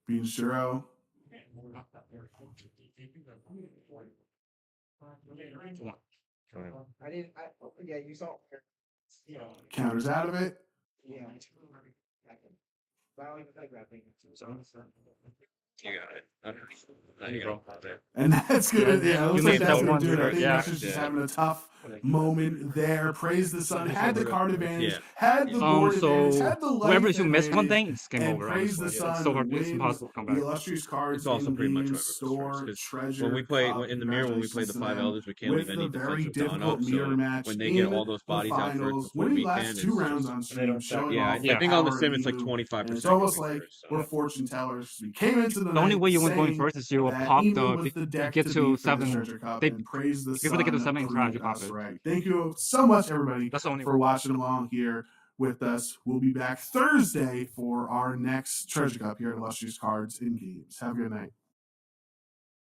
Venus Zero. Yeah, you saw. Counters out of it. Yeah. You got it. There you go. And that's good. Yeah, it looks like made that's that gonna one do it. I trigger, think yeah. Nutcher's just having a tough moment there. Praise the Sun. Had the card advantage. Yeah. Had the board advantage. So Had the life whoever you miss one advantage, thing, it's game and over. Praise the honestly. Sun It's so hard. It's wins impossible to come the back. illustrious cards It's also in pretty much game whoever goes store first, 'cause treasure. when we play Cup. in the mirror, when we play the Congratulations to 5 them elders, we can't with leave any the very defensive dawn difficult up. So mirror match when they get in all those bodies the out first finals, before winning we last can, 2 it's rounds just, on stream, showing yeah, off I think on the power sim it's like you. 25%. And it's almost going like first, so. we're fortune tellers. We came into the The only night way you win going saying first is you that pop even the with the deck get to to beat for this 7. treasure cup, They, and Praise the before they get to Sun 7 and crash, proved you pop us it. right. Thank you so much, everybody, That's the only for watching along here with us. We'll be back Thursday for our next treasure cup here at Illustrious Cards in Games. Have a good night.